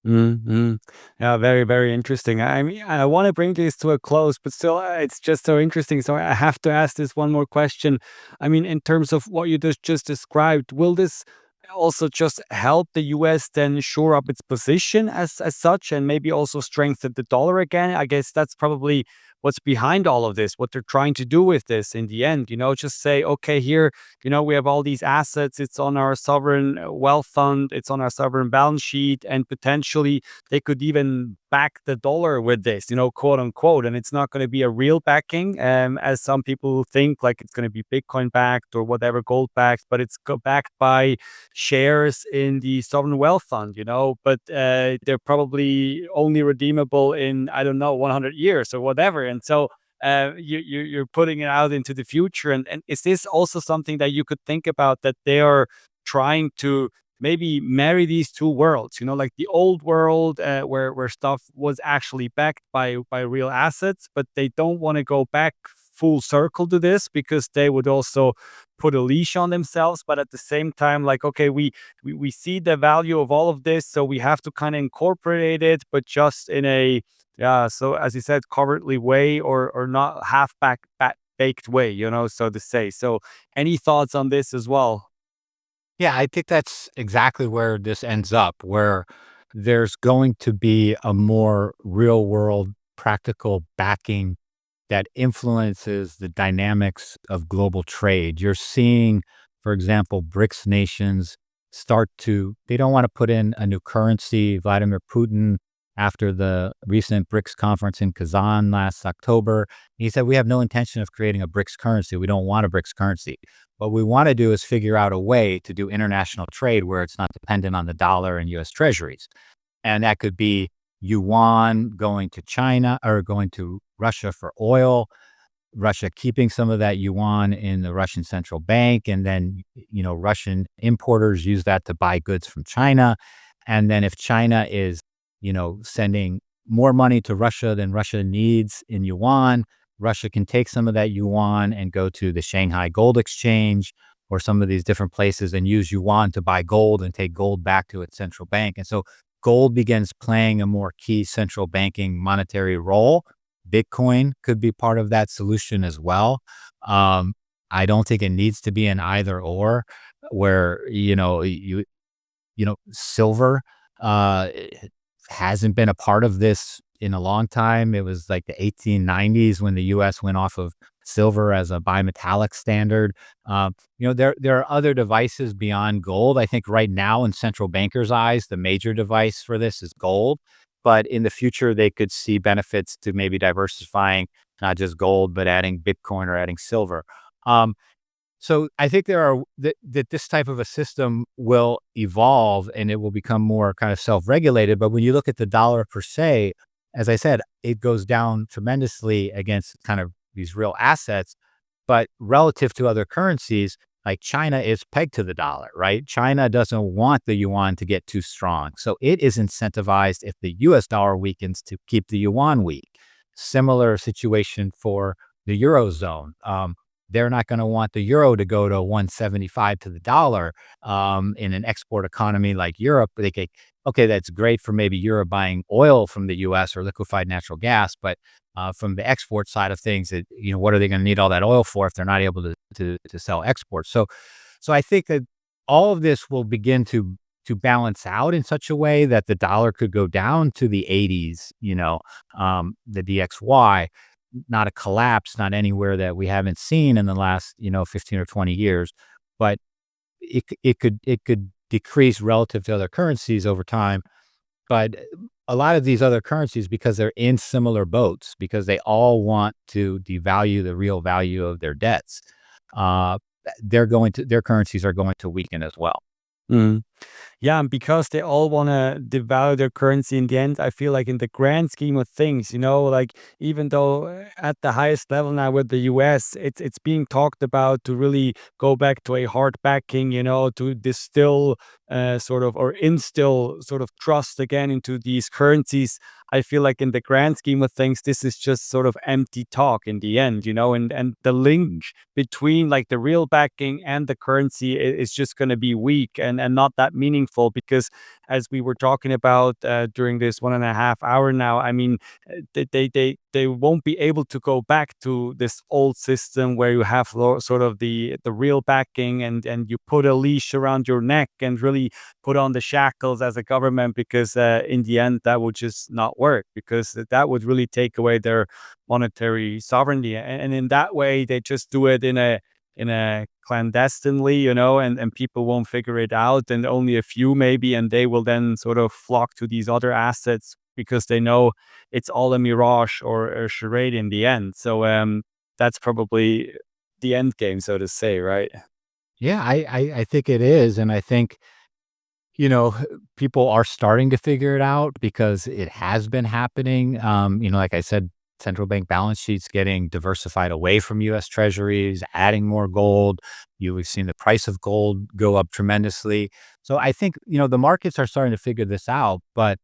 S4: Hmm. Yeah, very, very interesting. I mean, I want to bring this to a close, but still, it's just so interesting. So I have to ask this one more question. I mean, in terms of what you just described, will this also just help the US then shore up its position as such, and maybe also strengthen the dollar again? I guess that's probably what's behind all of this, what they're trying to do with this in the end. Just say, okay, here, we have all these assets. It's on our sovereign wealth fund. It's on our sovereign balance sheet. And potentially they could even back the dollar with this, quote unquote. And it's not going to be a real backing, as some people think, like it's going to be Bitcoin backed or whatever, gold backed, but it's backed by shares in the sovereign wealth fund, but they're probably only redeemable in, I don't know, 100 years or whatever. And so you're putting it out into the future. And is this also something that you could think about, that they are trying to maybe marry these two worlds, like the old world, where stuff was actually backed by real assets, but they don't want to go back full circle to this because they would also put a leash on themselves. But at the same time, like, okay, we see the value of all of this, so we have to kind of incorporate it, but just in a, yeah, so as you said, covertly way, or not half baked way, so to say. So any thoughts on this as well?
S1: Yeah, I think that's exactly where this ends up, where there's going to be a more real world practical backing that influences the dynamics of global trade. You're seeing, for example, BRICS nations they don't want to put in a new currency. Vladimir Putin, after the recent BRICS conference in Kazan last October, he said, we have no intention of creating a BRICS currency. We don't want a BRICS currency. What we want to do is figure out a way to do international trade where it's not dependent on the dollar and US treasuries. And that could be yuan going to China or going to Russia for oil, Russia keeping some of that yuan in the Russian central bank. And then, Russian importers use that to buy goods from China. And then if China is, sending more money to Russia than Russia needs in yuan, Russia can take some of that yuan and go to the Shanghai Gold Exchange or some of these different places and use yuan to buy gold and take gold back to its central bank. And so gold begins playing a more key central banking monetary role. Bitcoin could be part of that solution as well. I don't think it needs to be an either or, where, silver hasn't been a part of this in a long time. It was like the 1890s when the US went off of silver as a bimetallic standard. There are other devices beyond gold. I think right now in central bankers' eyes, the major device for this is gold. But in the future, they could see benefits to maybe diversifying not just gold, but adding Bitcoin or adding silver. Um, so I think that this type of a system will evolve and it will become more kind of self-regulated. But when you look at the dollar per se, as I said, it goes down tremendously against kind of these real assets. But relative to other currencies, like China is pegged to the dollar, right? China doesn't want the yuan to get too strong. So it is incentivized if the US dollar weakens to keep the yuan weak. Similar situation for the Eurozone. They're not going to want the euro to go to 175 to the dollar in an export economy like Europe. Okay, that's great for maybe Europe buying oil from the US or liquefied natural gas, but from the export side of things, what are they going to need all that oil for if they're not able to sell exports? So I think that all of this will begin to balance out in such a way that the dollar could go down to the 80s, the DXY, not a collapse, not anywhere that we haven't seen in the last, 15 or 20 years, but it could decrease relative to other currencies over time. But a lot of these other currencies, because they're in similar boats, because they all want to devalue the real value of their debts, their currencies are going to weaken as well.
S4: Mm. Yeah, and because they all want to devalue their currency in the end, I feel like in the grand scheme of things, like even though at the highest level now with the US, it's being talked about to really go back to a hard backing, to distill sort of or instill sort of trust again into these currencies. I feel like in the grand scheme of things, this is just sort of empty talk in the end, and the link between like the real backing and the currency is just going to be weak and not that meaningful because as we were talking about during this 1.5 hour now, I mean, they won't be able to go back to this old system where you have sort of the real backing and you put a leash around your neck and really put on the shackles as a government because in the end that would just not work because that would really take away their monetary sovereignty and in that way they just do it in a clandestinely, and people won't figure it out and only a few maybe, and they will then sort of flock to these other assets because they know it's all a mirage or a charade in the end. So that's probably the end game, so to say, right?
S1: Yeah, I think it is. And I think, people are starting to figure it out because it has been happening. Like I said, central bank balance sheets getting diversified away from US treasuries, adding more gold. We've seen the price of gold go up tremendously. So I think, the markets are starting to figure this out. But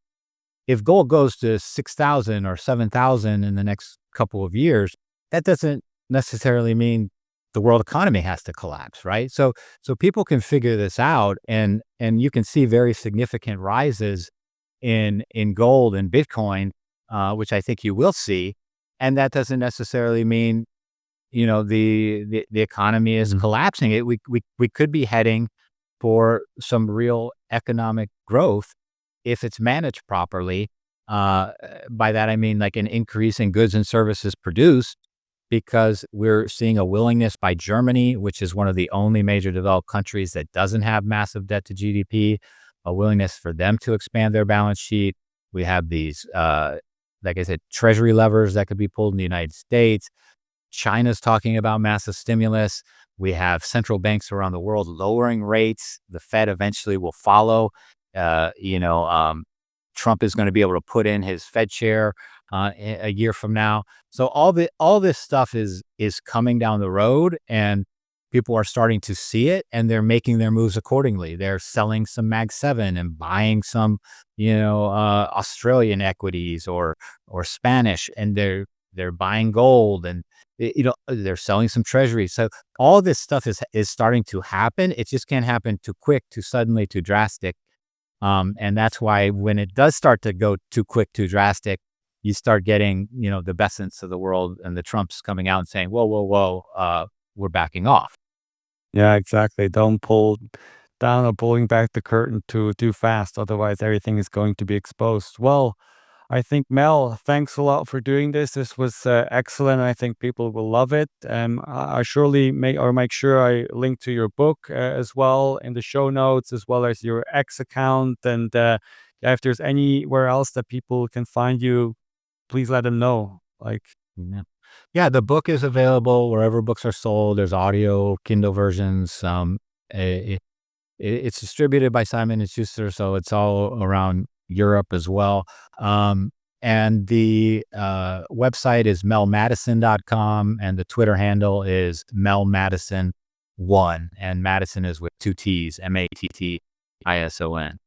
S1: if gold goes to 6,000 or 7,000 in the next couple of years, that doesn't necessarily mean the world economy has to collapse, right? So people can figure this out, and you can see very significant rises in gold and Bitcoin, which I think you will see, and that doesn't necessarily mean the economy is collapsing. We could be heading for some real economic growth if it's managed properly. By that I mean like an increase in goods and services produced, because we're seeing a willingness by Germany, which is one of the only major developed countries that doesn't have massive debt to GDP, a willingness for them to expand their balance sheet. We have these, like I said, treasury levers that could be pulled in the United States. China's talking about massive stimulus. We have central banks around the world lowering rates. The Fed eventually will follow. Trump is going to be able to put in his Fed chair a year from now. So all this stuff is coming down the road, and people are starting to see it, and they're making their moves accordingly. They're selling some Mag 7 and buying some, Australian equities or Spanish, and they're buying gold, and they're selling some treasuries. So all this stuff is starting to happen. It just can't happen too quick, too suddenly, too drastic. And that's why when it does start to go too quick, too drastic, you start getting, the Bessents of the world and the Trumps coming out and saying, whoa, whoa, whoa, we're backing off.
S4: Yeah, exactly. Don't pull down or pulling back the curtain too fast. Otherwise, everything is going to be exposed. Well, I think, Mel, thanks a lot for doing this. This was excellent. I think people will love it. I surely make sure I link to your book as well in the show notes, as well as your X account. And yeah, if there's anywhere else that people can find you, please let them know. Like,
S1: Yeah. Yeah, the book is available wherever books are sold. There's audio, Kindle versions. It, it's distributed by Simon and Schuster, so it's all around Europe as well. And the website is melmattison.com, and the Twitter handle is melmattison1, and Mattison is with 2 T's, Mattison.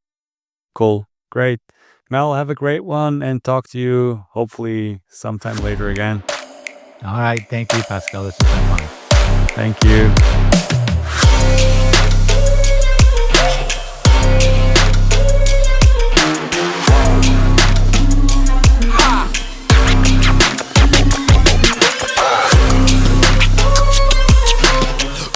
S4: cool. Great. Mel, have a great one and talk to you hopefully sometime later again.
S1: All right, thank you, Pascal. This has been fun.
S4: Thank you.